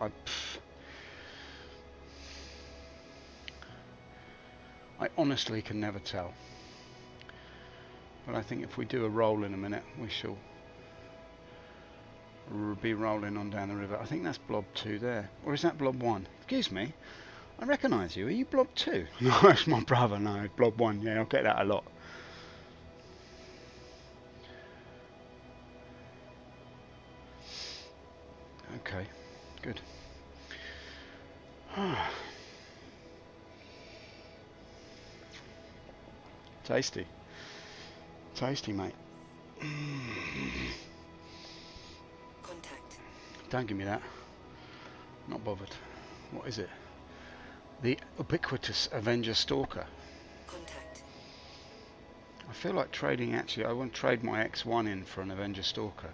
I honestly can never tell. But I think if we do a roll in a minute, we shall be rolling on down the river. I think that's blob 2 there. Or is that blob 1? Excuse me. I recognise you. Are you blob 2? No, it's my brother. No, it's blob 1. Yeah, I'll get that a lot. Okay, good. Tasty. Tasty, mate. Contact. Don't give me that. Not bothered. What is it? The ubiquitous Avenger Stalker. Contact. I feel like trading, actually, I want to trade my X1 in for an Avenger Stalker.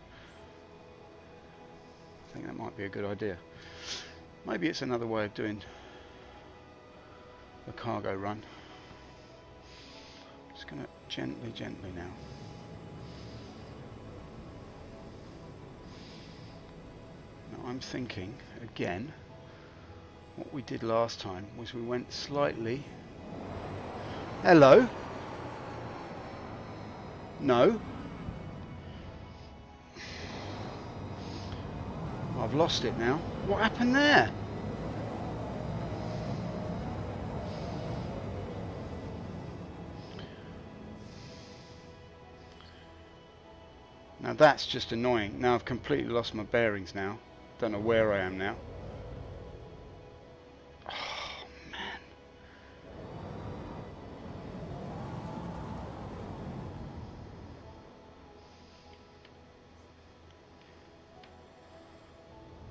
I think that might be a good idea. Maybe it's another way of doing the cargo run. Just going to gently now. Now I'm thinking, again, what we did last time was we went slightly... Hello? No? I've lost it now. What happened there? Now that's just annoying. Now I've completely lost my bearings now. Don't know where I am now. Oh, man.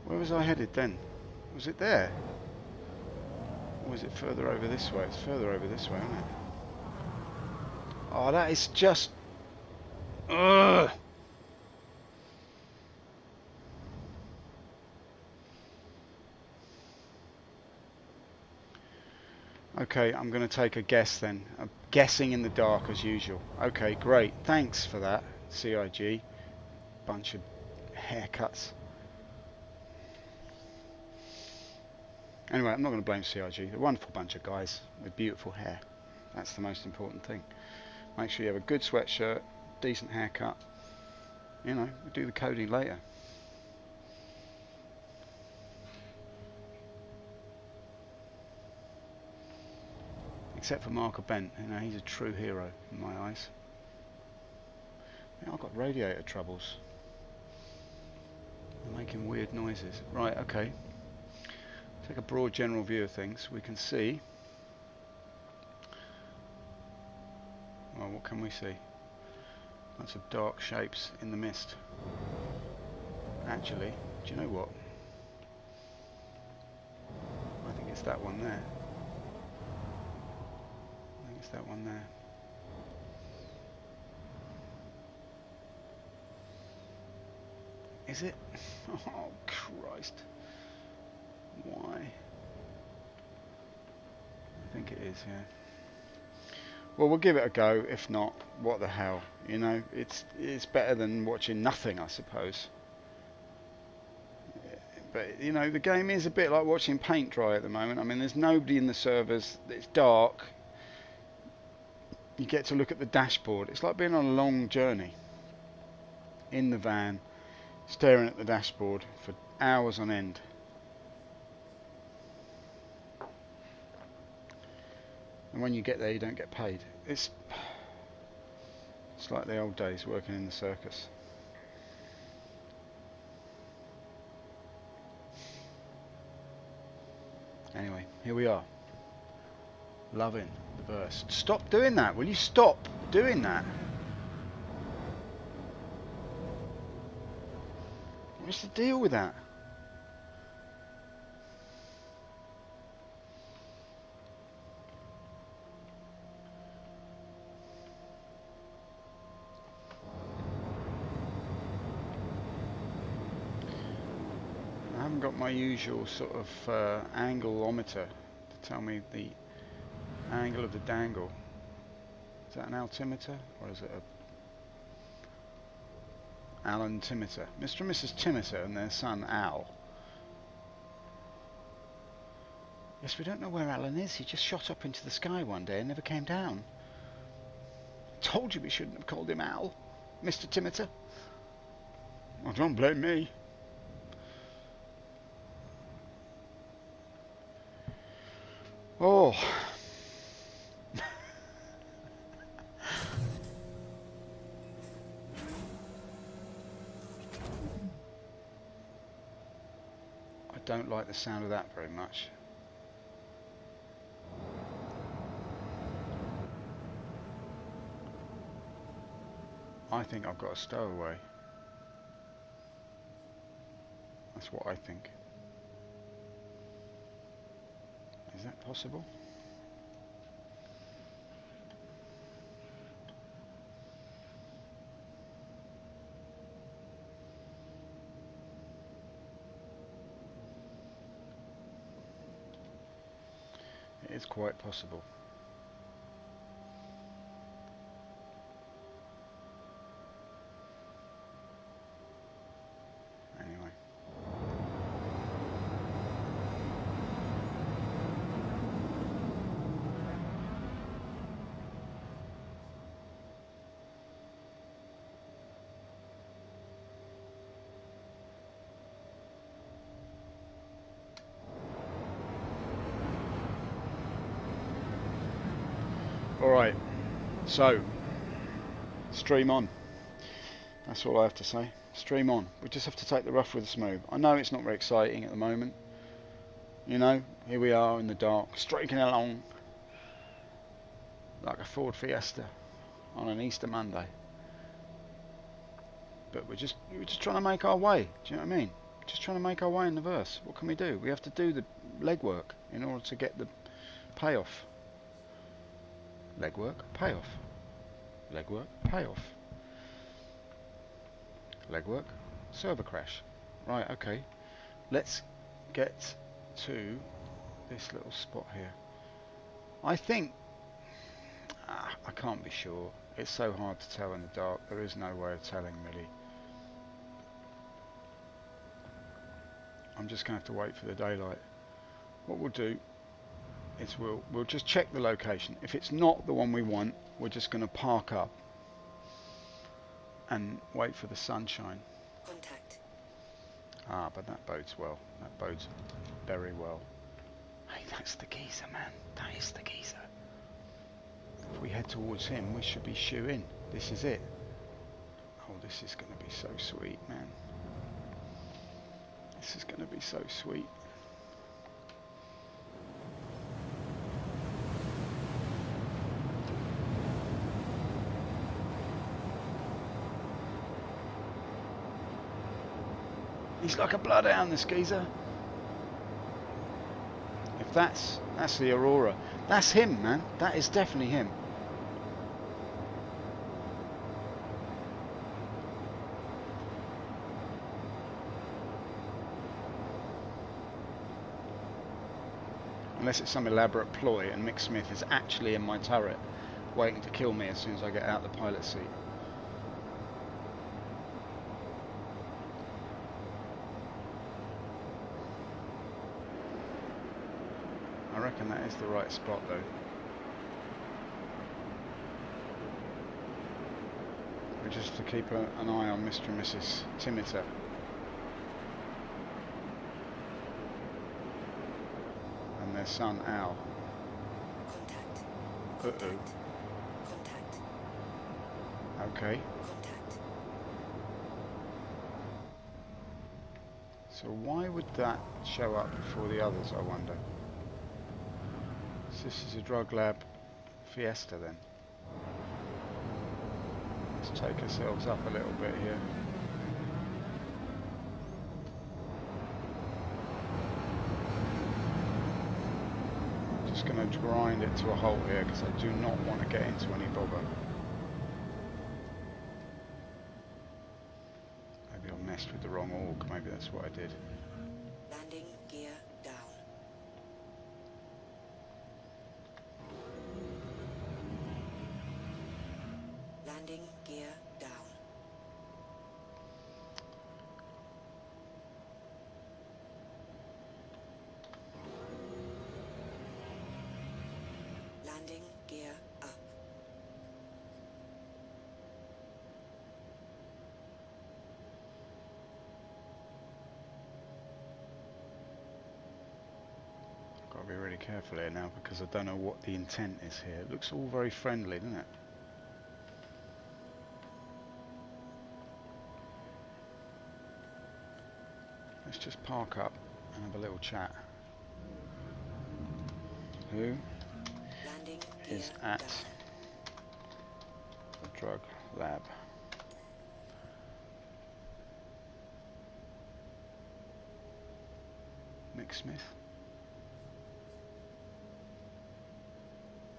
Where was I headed then? Was it there? Or was it further over this way? It's further over this way, isn't it? Oh, that is just... Ugh! Okay, I'm going to take a guess then. I'm guessing in the dark as usual. Okay, great. Thanks for that, CIG. Bunch of haircuts. Anyway, I'm not going to blame CIG. They're a wonderful bunch of guys with beautiful hair. That's the most important thing. Make sure you have a good sweatshirt, decent haircut. You know, we'll do the coding later. Except for Mark Bent, you know, he's a true hero in my eyes. Yeah, I've got radiator troubles. I'm making weird noises. Right, okay. Take a broad general view of things. We can see. Well, what can we see? Lots of dark shapes in the mist. Actually, do you know what? I think it's that one there. I think it's that one there. Is it? Oh, Christ. Why? I think it is, yeah. Well, we'll give it a go. If not, what the hell? You know, it's better than watching nothing, I suppose. But, you know, the game is a bit like watching paint dry at the moment. I mean, there's nobody in the servers. It's dark. You get to look at the dashboard. It's like being on a long journey in the van, staring at the dashboard for hours on end. And when you get there, you don't get paid. It's like the old days working in the circus. Anyway, here we are. Loving the verse. Stop doing that. Will you stop doing that? What's the deal with that? I haven't got my usual sort of angleometer to tell me the angle of the dangle. Is that an altimeter or is it a Alan Timoter? Mr. and Mrs. Timoter and their son Al. Yes, we don't know where Alan is. He just shot up into the sky one day and never came down. Told you we shouldn't have called him Al, Mr. Timoter. Oh, don't blame me. Oh. I don't like the sound of that very much. I think I've got a stowaway. That's what I think. Is that possible? It is quite possible. Anyway. Alright, so stream on. That's all I have to say. Stream on. We just have to take the rough with the smooth. I know it's not very exciting at the moment. You know, here we are in the dark, streaking along like a Ford Fiesta on an Easter Monday. But we're just trying to make our way. Do you know what I mean? Just trying to make our way in the verse. What can we do? We have to do the legwork in order to get the payoff. Legwork, payoff. Legwork, payoff. Legwork, server crash. Right, okay. Let's get to this little spot here. I think I can't be sure. It's so hard to tell in the dark. There is no way of telling really. I'm just going to have to wait for the daylight. What we'll do is we'll just check the location. If it's not the one we want, we're just going to park up and wait for the sunshine. Contact. Ah, but that bodes well. That bodes very well. Hey, that's the geezer, man. That is the geezer. If we head towards him, we should be shoe in. This is it. Oh, this is going to be so sweet, man. This is going to be so sweet. He's like a bloodhound, this geezer. If that's the Aurora. That's him, man. That is definitely him. Unless it's some elaborate ploy and Mick Smith is actually in my turret, waiting to kill me as soon as I get out the pilot seat. I reckon that is the right spot though. We just have to keep an eye on Mr. and Mrs. Timitter. And their son Al. Contact. Uh-oh. Contact. Okay. Contact. So why would that show up before the others, I wonder? So this is a drug lab Fiesta then. Let's take ourselves up a little bit here. Just going to grind it to a halt here because I do not want to get into any bother. Maybe I messed with the wrong orc, maybe that's what I did. Landing gear down. Landing gear down. Landing gear up. Got to be really careful here now because I don't know what the intent is here. It looks all very friendly, doesn't it? Let's just park up and have a little chat. Who Landing is gear at down. the drug lab? Mick Smith?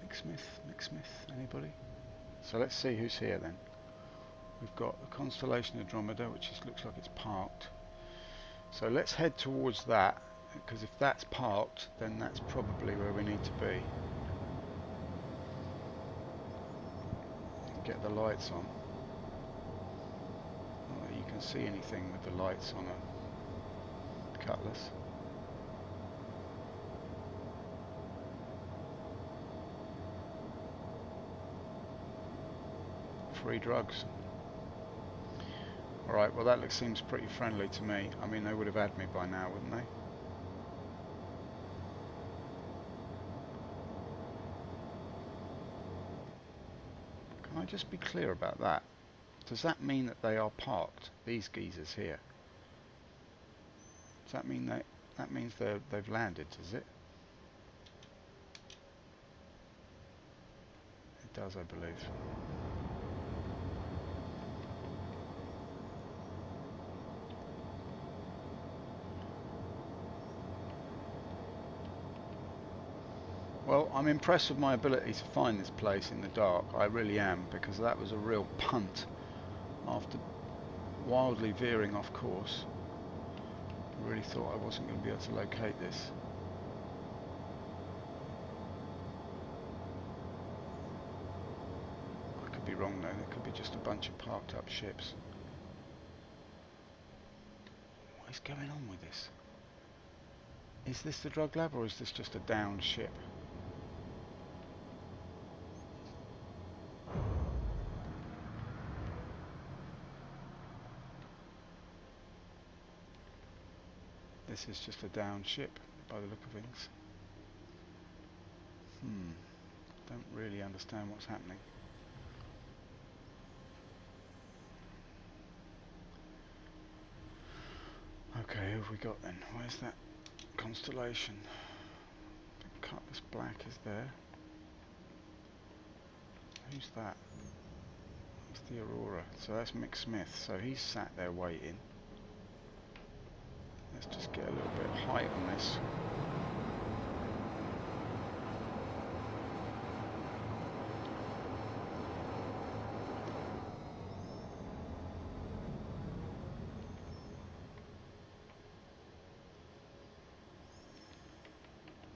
Mick Smith, anybody? So let's see who's here then. We've got the Constellation Andromeda, which looks like it's parked. So let's head towards that, because if that's parked, then that's probably where we need to be. Get the lights on. Not that you can see anything with the lights on a Cutlass. Free drugs. Alright, well that seems pretty friendly to me. I mean, they would have had me by now, wouldn't they? Can I just be clear about that? Does that mean that they are parked, these geezers here? Does that mean that means they've landed, does it? It does, I believe. Well, I'm impressed with my ability to find this place in the dark. I really am, because that was a real punt after wildly veering off course. I really thought I wasn't going to be able to locate this. wrong though. There could be just a bunch of parked up ships. What is going on with this? Is this the drug lab or is this just a downed ship? This is just a downed ship by the look of things. Don't really understand what's happening. Okay, who have we got then? Where's that constellation? The Cutlass Black is there. Who's that? That's the Aurora. So that's Mick Smith. So he's sat there waiting. Let's just get a little bit of height on this.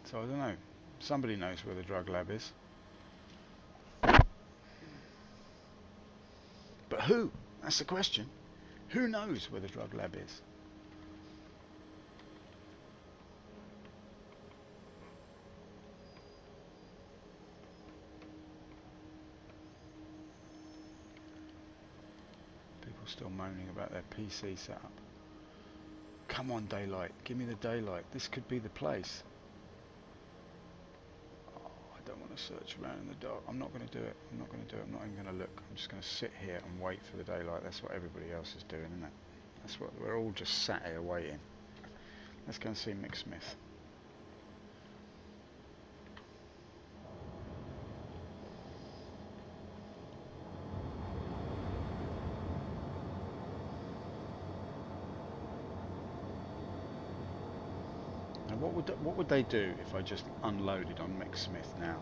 So I don't know. Somebody knows where the drug lab is. But who? That's the question. Who knows where the drug lab is? People still moaning about their PC setup. Come on, daylight. Give me the daylight. This could be the place. I don't want to search around in the dark. I'm not going to do it. I'm not going to do it. I'm not even going to look. I'm just going to sit here and wait for the daylight. That's what everybody else is doing, isn't it? That's what we're all just sat here waiting. Let's go and see Mick Smith. Now, what would they do if I just unloaded on Mick Smith now?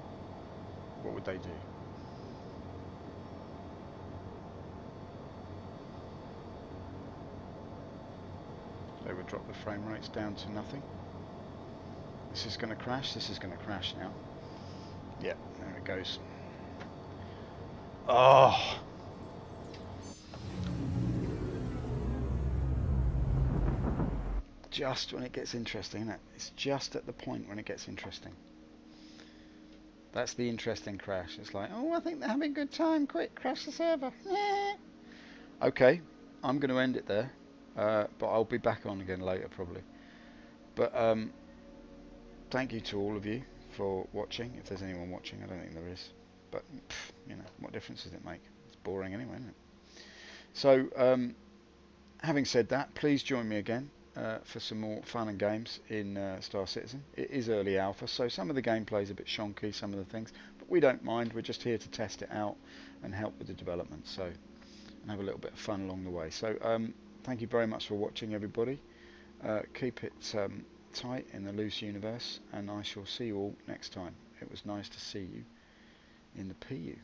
What would they do? They would drop the frame rates down to nothing. This is going to crash. This is going to crash now. Yeah, there it goes. Oh! Just when it gets interesting, isn't it? It's just at the point when it gets interesting. That's the interesting crash. It's like, oh, I think they're having a good time. Quick, crash the server. Okay, I'm going to end it there. But I'll be back on again later probably. But thank you to all of you for watching. If there's anyone watching, I don't think there is. But you know, what difference does it make? It's boring anyway, isn't it? So having said that, please join me again for some more fun and games in Star Citizen. It is early alpha, so some of the gameplay is a bit shonky, some of the things, but we don't mind. We're just here to test it out and help with the development, so and have a little bit of fun along the way. So thank you very much for watching, everybody. Keep it tight in the loose universe, and I shall see you all next time. It was nice to see you in the PU.